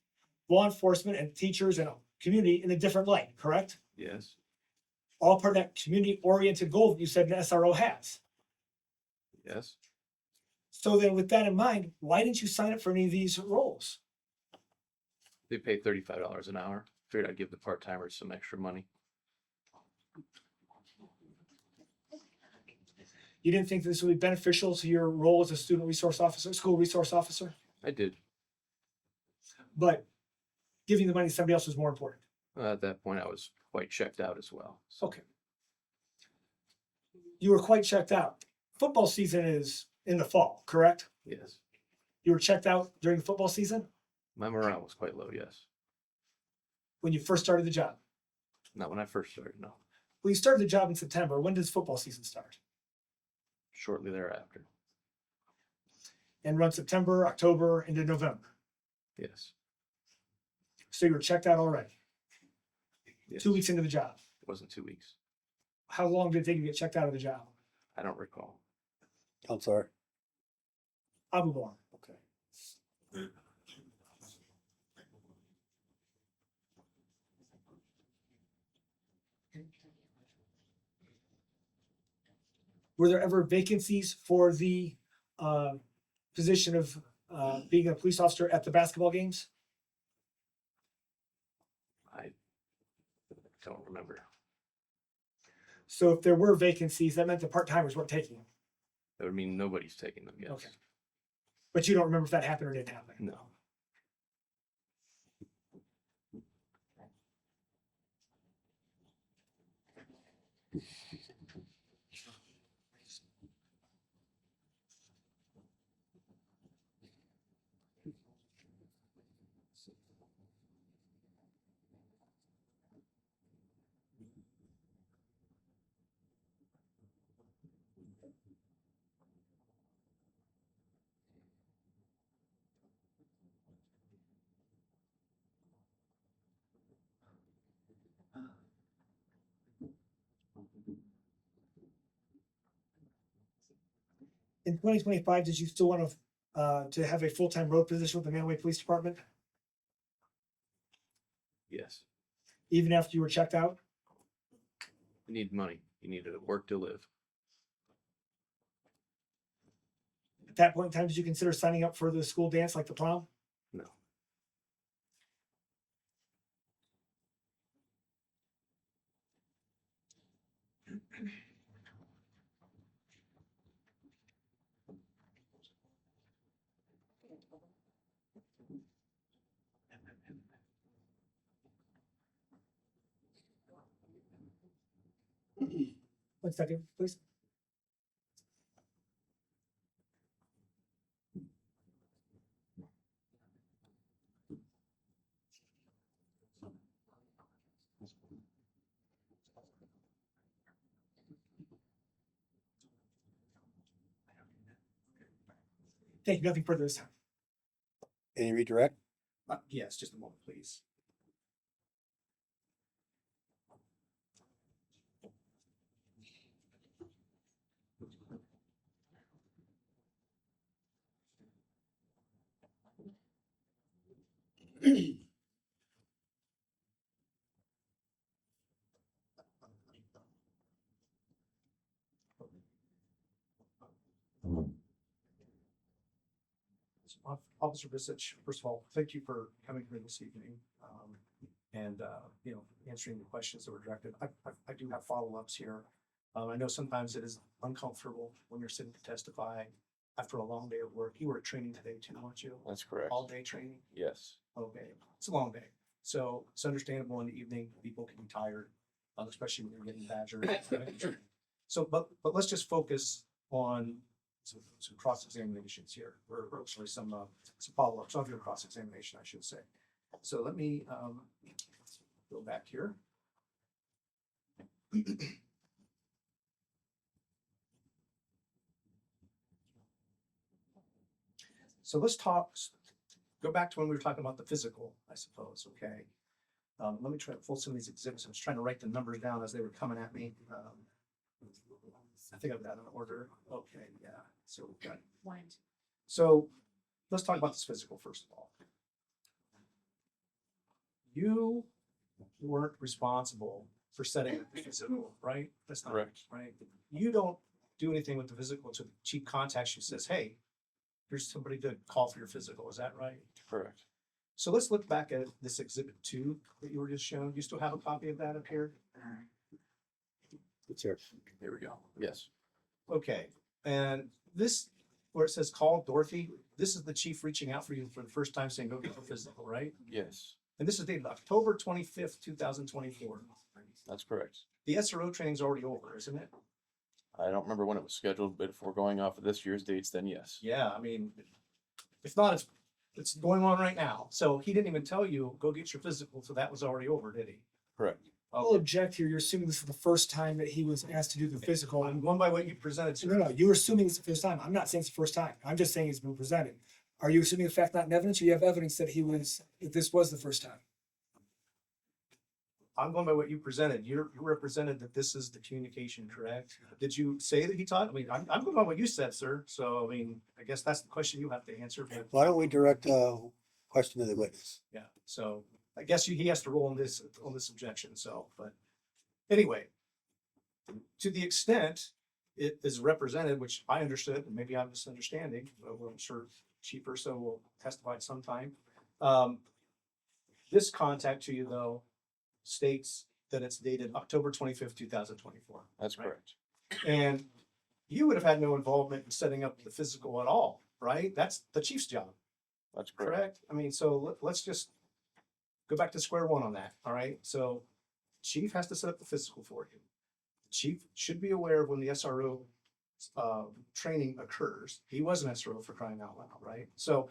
law enforcement and teachers and community in a different light, correct? Yes. All part of that community-oriented goal that you said an SRO has. Yes. So then with that in mind, why didn't you sign up for any of these roles? They pay $35 an hour. Figured I'd give the part-timers some extra money. You didn't think this would be beneficial to your role as a student resource officer, school resource officer, I did. but giving the money to somebody else was more important. At that point, I was quite checked out as well. So, Okay. You were quite checked out. Football season is in the fall, correct? yes. You were checked out during the football season My morale was quite low, yes. when you first started the job. Not when I first started, no. Well, you started the job in September. When does football season start? Shortly thereafter. And run September, October, into November. Yes. So you were checked out already, Yes. 2 weeks into the job. It wasn't 2 weeks. how long did it take you to get checked out of the job? I don't recall. Counselor. I'll move on. Okay. Were there ever vacancies for the position of being a police officer at the basketball games? I don't remember. So if there were vacancies, that meant the part-timers weren't taking them. That would mean nobody's taking them, yes. Okay. But you don't remember if that happened or didn't happen? No. In 2025, did you still want to have a full-time road position with the Manway Police Department, Yes. even after you were checked out? You need money. You need to work to live. At that point in time, did you consider signing up for the school dance like the prom? No. One second, please. Thank you. Nothing further this time. Any redirect? Yes, just a moment, please. Officer Vicich, first of all, thank you for coming here this evening, and, answering the questions that were directed. I do have follow-ups here. I know sometimes it is uncomfortable when you're sitting to testify after a long day of work. You were at training today too, weren't you? That's correct. All day training? Yes. Okay, it's a long day. So it's understandable in the evening, people can be tired, especially when you're getting badgered. So, but let's just focus on some cross-examinations here, or actually some follow-ups of your cross-examination, I should say. So let me go back here. So let's go back to when we were talking about the physical, I suppose, okay? Let me try to pull some of these exhibits. I was trying to write the numbers down as they were coming at me. I think I've got an order. Okay, yeah. So we've got. So let's talk about this physical first of all. You weren't responsible for setting up the physical, right? That's not Correct. right. You don't do anything with the physical until the chief contacts you, says, "Hey, here's somebody to call for your physical." Is that right? Correct. So let's look back at this exhibit 2 that you were just shown. You still have a copy of that up here? It's here. Here we go. Yes. Okay, and this, where it says call Dorothy, this is the chief reaching out for you for the first time saying, go get your physical, right? Yes. And this is dated October 25th, 2024. That's correct. The SRO training's already over, isn't it? I don't remember when it was scheduled, but if we're going off of this year's dates, then yes. Yeah, I mean, if not, it's going on right now. So he didn't even tell you, go get your physical, so that was already over, did he? Correct. I'll object here. You're assuming this is the first time that he was asked to do the physical. I'm going by what you presented to me. No, you're assuming it's the first time. I'm not saying it's the first time. I'm just saying it's been presented. Are you assuming a fact, not in evidence, or you have evidence that this was the first time? I'm going by what you presented. You represented that this is the communication, correct? Did you say that he taught? I mean, I'm going by what you said, sir. So, I mean, I guess that's the question you have to answer. But Why don't we direct a question to the witness? yeah, so I guess he has to roll on this objection. So, but anyway, to the extent it is represented, which I understood, and maybe I'm misunderstanding, but I'm sure Chief Urso will testify sometime. This contact to you, though, states that it's dated October 25th, 2024. That's Right. correct. And you would have had no involvement in setting up the physical at all, right? That's the chief's job, That's correct. correct? I mean, so let's just go back to square one on that, all right? So chief has to set up the physical for you. Chief should be aware of when the SRO training occurs. He was an SRO, for crying out loud, right? So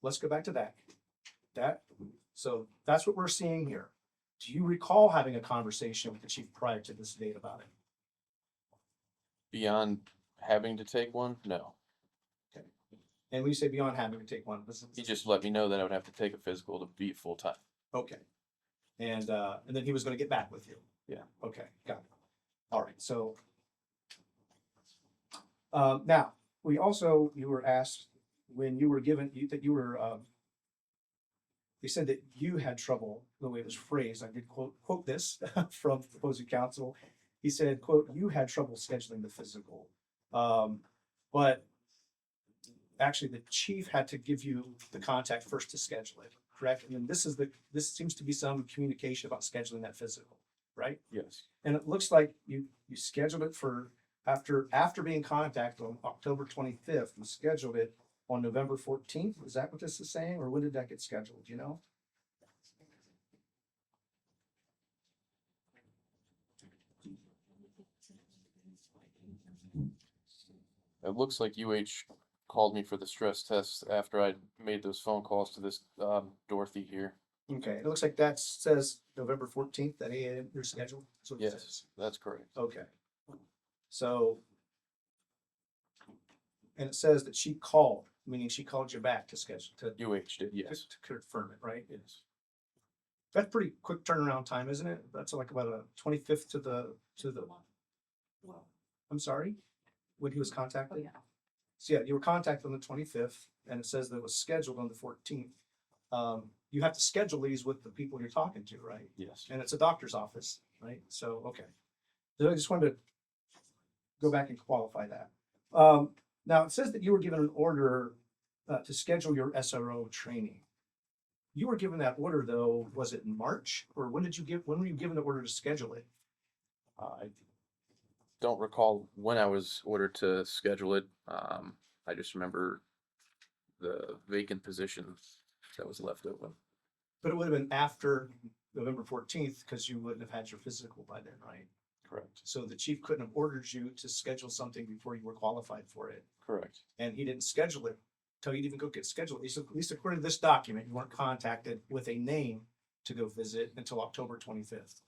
let's go back to that. So that's what we're seeing here. Do you recall having a conversation with the chief prior to this date about it? Beyond having to take one, no. And we say beyond having to take one. He just let me know that I would have to take a physical to be full time. Okay. And then he was gonna get back with you. Yeah. Okay, got it. All right, so. Now, you were asked when you were given, they said that you had trouble, the way it was phrased, I did quote this from the opposing counsel. He said, quote, "You had trouble scheduling the physical." But actually the chief had to give you the contact first to schedule it, correct? And then this seems to be some communication about scheduling that physical, right? Yes. And it looks like you scheduled it for after being contacted on October 25th, you scheduled it on November 14th. Is that what this is saying? Or when did that get scheduled? Do you know? It looks like UH called me for the stress test after I made those phone calls to this Dorothy here. Okay, it looks like that says November 14th at 8 a.m. your schedule. That's what it says. Yes, that's correct. Okay. So, and it says that she called, meaning she called you back to schedule, UH did, yes. to confirm it, right? Yes. That's pretty quick turnaround time, isn't it? That's like about a 25th to the, I'm sorry, when he was Oh, contacted? yeah. So yeah, you were contacted on the 25th and it says that it was scheduled on the 14th. You have to schedule these with the people you're talking to, right? Yes. And it's a doctor's office, right? So, okay. So I just wanted to go back and qualify that. Now it says that you were given an order to schedule your SRO training. You were given that order though, was it in March or when were you given the order to schedule it? I don't recall when I was ordered to schedule it. I just remember the vacant position that was left open. But it would have been after November 14th because you wouldn't have had your physical by then, right? Correct. So the chief couldn't have ordered you to schedule something before you were qualified for it. Correct. And he didn't schedule it until you didn't go get scheduled. At least according to this document, you weren't contacted with a name to go visit until October 25th,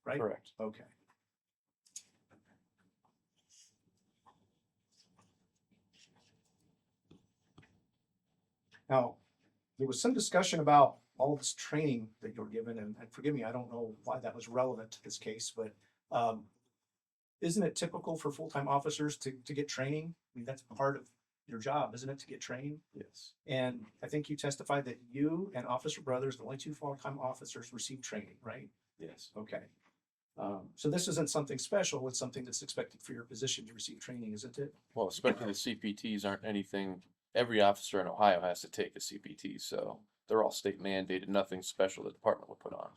right? Correct. Okay. Now, there was some discussion about all this training that you were given, and forgive me, I don't know why that was relevant to this case, but isn't it typical for full-time officers to get training? I mean, that's part of your job, isn't it, to get trained? Yes. And I think you testified that you and Officer Brothers, the only two full-time officers, received training, right? Yes. Okay. So this isn't something special, it's something that's expected for your position to receive training, isn't it? Well, especially the CPTs aren't anything, every officer in Ohio has to take a CPT, so they're all state mandated, nothing special the department will put on.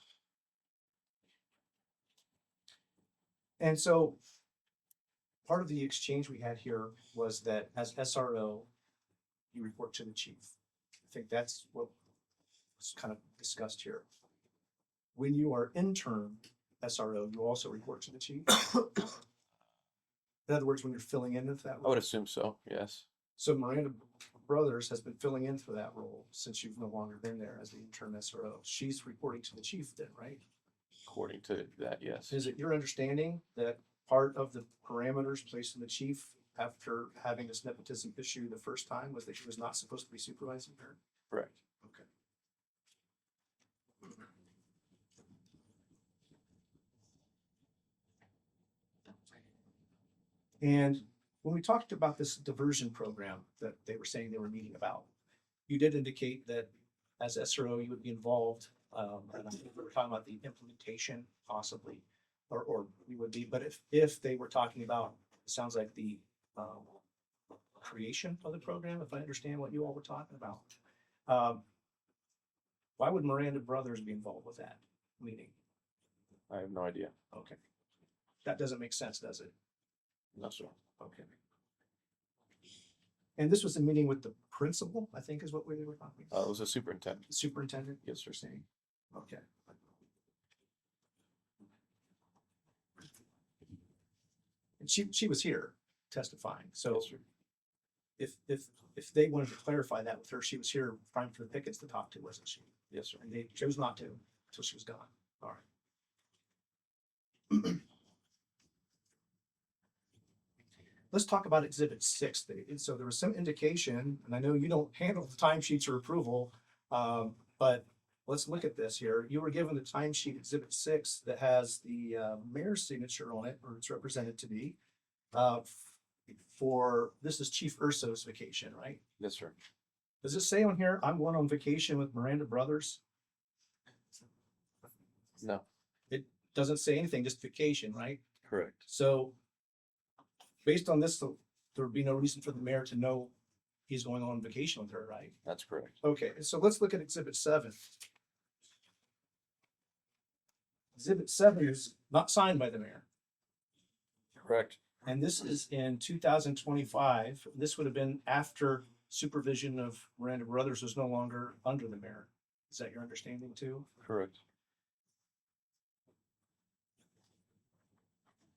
And so part of the exchange we had here was that as SRO, you report to the chief. I think that's what was kind of discussed here. When you are intern SRO, you also report to the chief. In other words, when you're filling in for that I role. would assume so, yes. So Miranda Brothers has been filling in for that role since you've no longer been there as the intern SRO. She's reporting to the chief then, right? According to that, yes. Is it your understanding that part of the parameters placed on the chief after having this nepotism issue the first time was that he was not supposed to be supervising her? Correct. Okay. And when we talked about this diversion program that they were saying they were meeting about, you did indicate that as SRO, you would be involved, and I think we were talking about the implementation possibly, or you would be, but if they were talking about, it sounds like the creation of the program, if I understand what you all were talking about. Why would Miranda Brothers be involved with that meeting? I have no idea. Okay. That doesn't make sense, does it? No, sir. Okay. And this was a meeting with the principal, I think is what we were talking about. It was a superintendent. The superintendent? Yes, sir. You're saying, okay. And she was here testifying, so Yes, sir. if they wanted to clarify that with her, she was here trying for the pickets to talk to, wasn't she? Yes, sir. And they chose not to until she was gone. All right. Let's talk about Exhibit 6. So there was some indication, and I know you don't handle the timesheets or approval, but let's look at this here. You were given the timesheet Exhibit 6 that has the mayor's signature on it, or it's represented to be, this is Chief Urso's vacation, right? Yes, sir. Does it say on here, I'm going on vacation with Miranda Brothers? No, It doesn't say anything, just vacation, right? correct. So based on this, there would be no reason for the mayor to know he's going on vacation with her, right? That's correct. Okay, so let's look at Exhibit 7. Exhibit 7 is not signed by the mayor. Correct. And this is in 2025. This would have been after supervision of Miranda Brothers was no longer under the mayor. Is that your understanding too? Correct.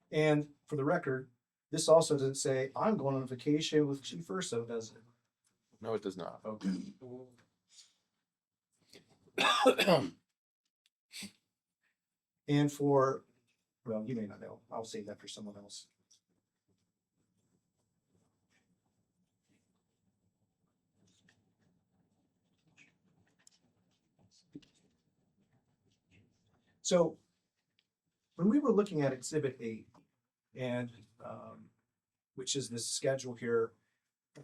And for the record, this also doesn't say, I'm going on vacation with Chief Urso, does it? No, it does not. Okay. And for, well, you may not know. I'll save that for someone else. So when we were looking at Exhibit 8, and which is this schedule here,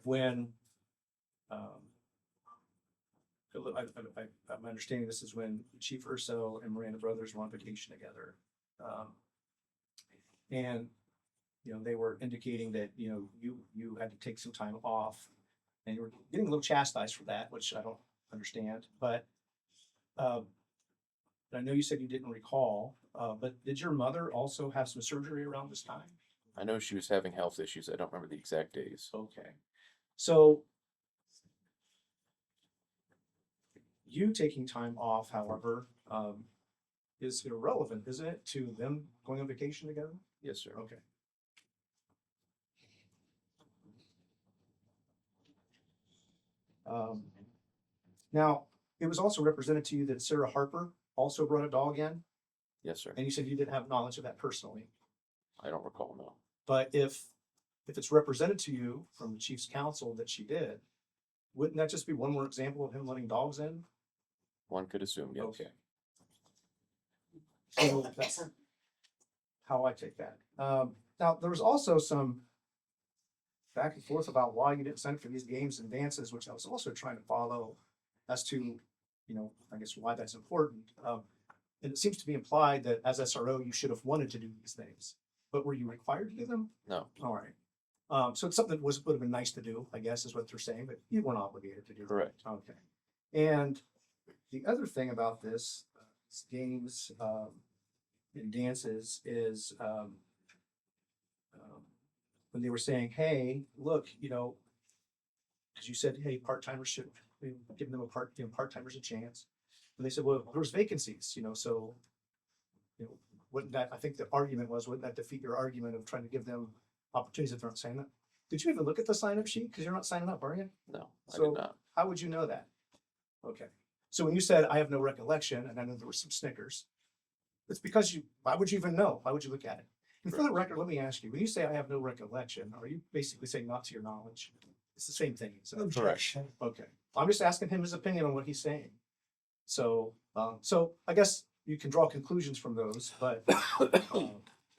when I'm understanding this is when Chief Urso and Miranda Brothers were on vacation together. And, they were indicating that, you had to take some time off and you were getting a little chastised for that, which I don't understand, but I know you said you didn't recall, but did your mother also have some surgery around this time? I know she was having health issues. I don't remember the exact days. Okay. So you taking time off, however, is irrelevant, isn't it, to them going on vacation together? Yes, sir. Okay. Now, it was also represented to you that Sarah Harper also brought a dog in, Yes, sir. and you said you didn't have knowledge of that personally. I don't recall, no. But if it's represented to you from the chief's counsel that she did, wouldn't that just be one more example of him letting dogs in? One could assume, yes. Okay. So that's how I take that. Now, there was also some back and forth about why you didn't sign up for these games and dances, which I was also trying to follow as to, I guess why that's important. And it seems to be implied that as SRO, you should have wanted to do these things, but were you required to do them? No, All right. So it's something that would have been nice to do, I guess, is what they're saying, but you weren't obligated to do. correct. Okay. And the other thing about this games and dances is when they were saying, hey, look, because you said, hey, part-timers should be giving them part-timers a chance. And they said, well, there's vacancies, so wouldn't that, I think the argument was, wouldn't that defeat your argument of trying to give them opportunities if they're not signing up? Did you even look at the sign-up sheet? Because you're not signing up, are you? No, I So- did not. How would you know that? Okay. So when you said, I have no recollection, and I know there were some snickers, it's because why would you even know? Why would you look at it? And for the record, let me ask you, when you say I have no recollection, are you basically saying not to your knowledge? It's the same thing. So, Objection. okay. I'm just asking him his opinion on what he's saying. So I guess you can draw conclusions from those, but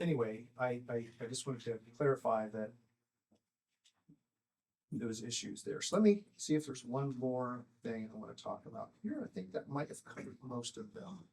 anyway, I just wanted to clarify that those issues there. So let me see if there's one more thing I want to talk about here. I think that might have covered most of them.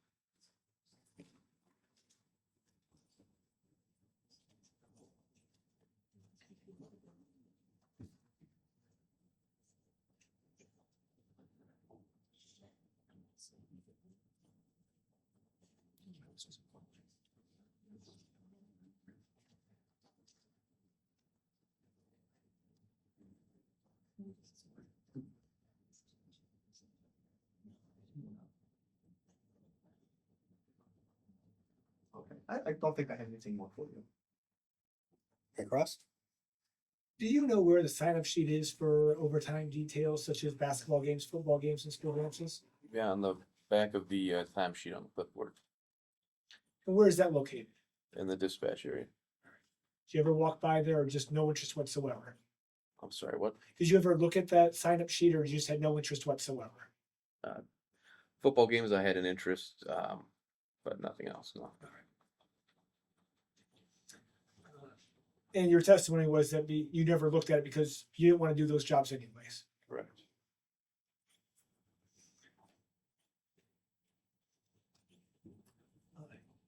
Okay, I don't think I have anything more for you. Across? Do you know where the sign-up sheet is for overtime details such as basketball games, football games, and school dances? Yeah, on the back of the timesheet on the clipboard And where is that located? in the dispatch area. Do you ever walk by there or just no interest whatsoever? I'm sorry, what? Did you ever look at that sign-up sheet or you just had no interest whatsoever? Football games, I had an interest, but nothing else, no. And your testimony was that you never looked at it because you didn't want to do those jobs anyways. Correct.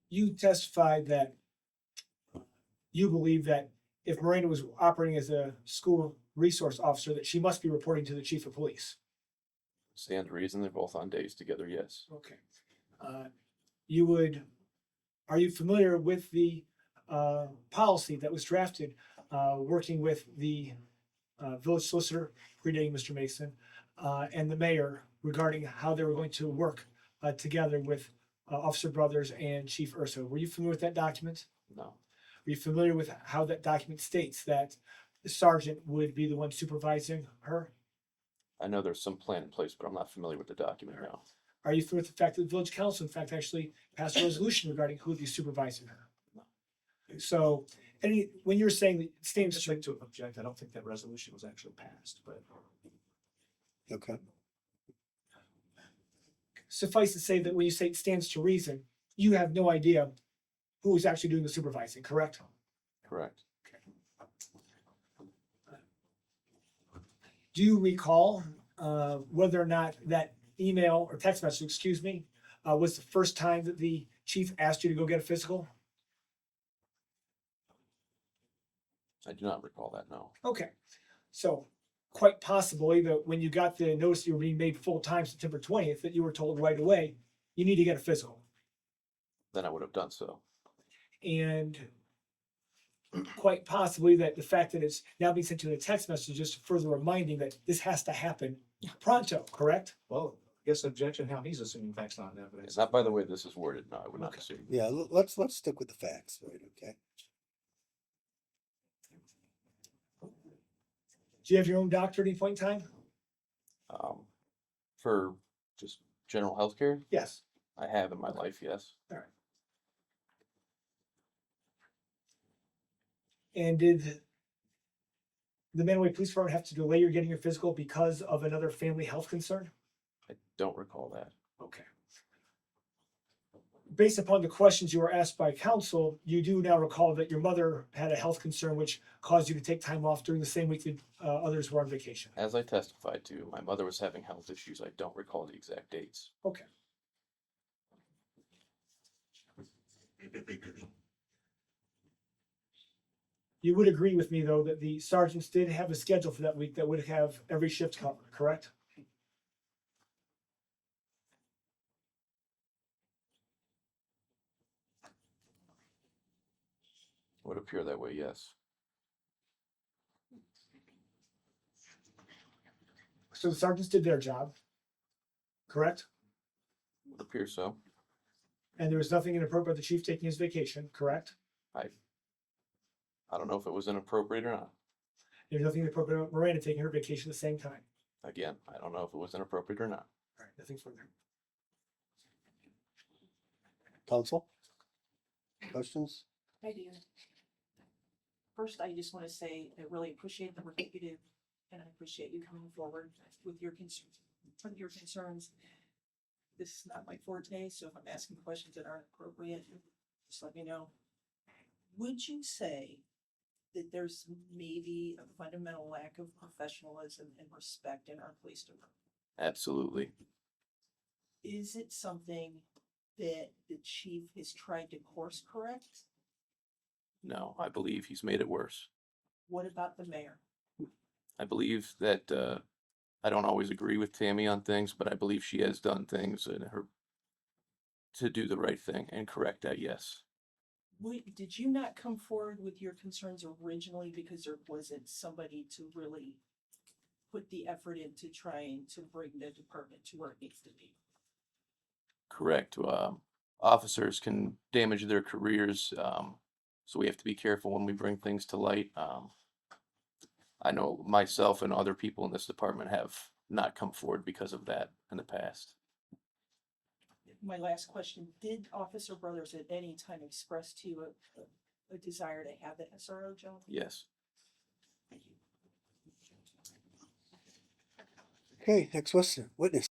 You testified that you believe that if Miranda was operating as a school resource officer, that she must be reporting to the chief of police. Stand to reason, they're both on days together, yes. Okay. Are you familiar with the policy that was drafted, working with the village solicitor predating Mr. Mason, and the mayor regarding how they were going to work together with Officer Brothers and Chief Urso? Were you familiar with that document? No, Are you familiar with how that document states that the sergeant would be the one supervising her? I know there's some plan in place, but I'm not familiar with the document now. Are you familiar with the fact that the village council, in fact, actually passed a resolution regarding who would be supervising her? So, when you're saying that I'd stands just to like to object. I don't think that resolution was actually passed, but Okay. suffice to say that when you say it stands to reason, you have no idea who is actually doing the supervising, correct? Correct. Do you recall whether or not that email or text message, excuse me, was the first time that the chief asked you to go get a physical? I do not recall that, no. Okay, so quite possibly that when you got the notice you were being made full-time September 20th, that you were told right away, you need to get a physical. Then I would have done so. And quite possibly that the fact that it's now being sent to a text message is just further reminding that this has to happen pronto, correct? well, I guess objection how he's assuming facts not in evidence. It's not by the way this is worded, no, I would not Okay. assume. Yeah, let's stick with the facts, right, okay? Do you have your own doctor at any point in time? For just general healthcare, Yes. I have in my life, yes. And did the Mantua Police Department have to delay your getting your physical because of another family health concern? I don't recall that. Okay. Based upon the questions you were asked by counsel, you do now recall that your mother had a health concern which caused you to take time off during the same week that others were on vacation. As I testified to, my mother was having health issues. I don't recall the exact dates. Okay. You would agree with me, though, that the sergeants did have a schedule for that week that would have every shift covered, correct? Would appear that way, yes. So the sergeants did their job, correct? Would appear so. And there was nothing inappropriate about the chief taking his vacation, correct? I don't know if it was inappropriate or not. There's nothing inappropriate about Miranda taking her vacation at the same time. Again, I don't know if it was inappropriate or not. All right, nothing further. Counsel? Questions? I do. First, I just want to say I really appreciate the work that you do, and I appreciate you coming forward with your concerns. This is not my forte, so if I'm asking questions that aren't appropriate, just let me know. Would you say that there's maybe a fundamental lack of professionalism and respect in our police department? Absolutely. Is it something that the chief has tried to course correct? No, I believe he's made it worse. What about the mayor? I believe that I don't always agree with Tammy on things, but I believe she has done things in her to do the right thing and correct that, yes. Did you not come forward with your concerns originally because there wasn't somebody to really put the effort into trying to bring the department to where it needs to be? Correct. Officers can damage their careers, so we have to be careful when we bring things to light. I know myself and other people in this department have not come forward because of that in the past. My last question, did Officer Brothers at any time express to you a desire to have the SRO job? Yes. Thank you. Okay, next witness.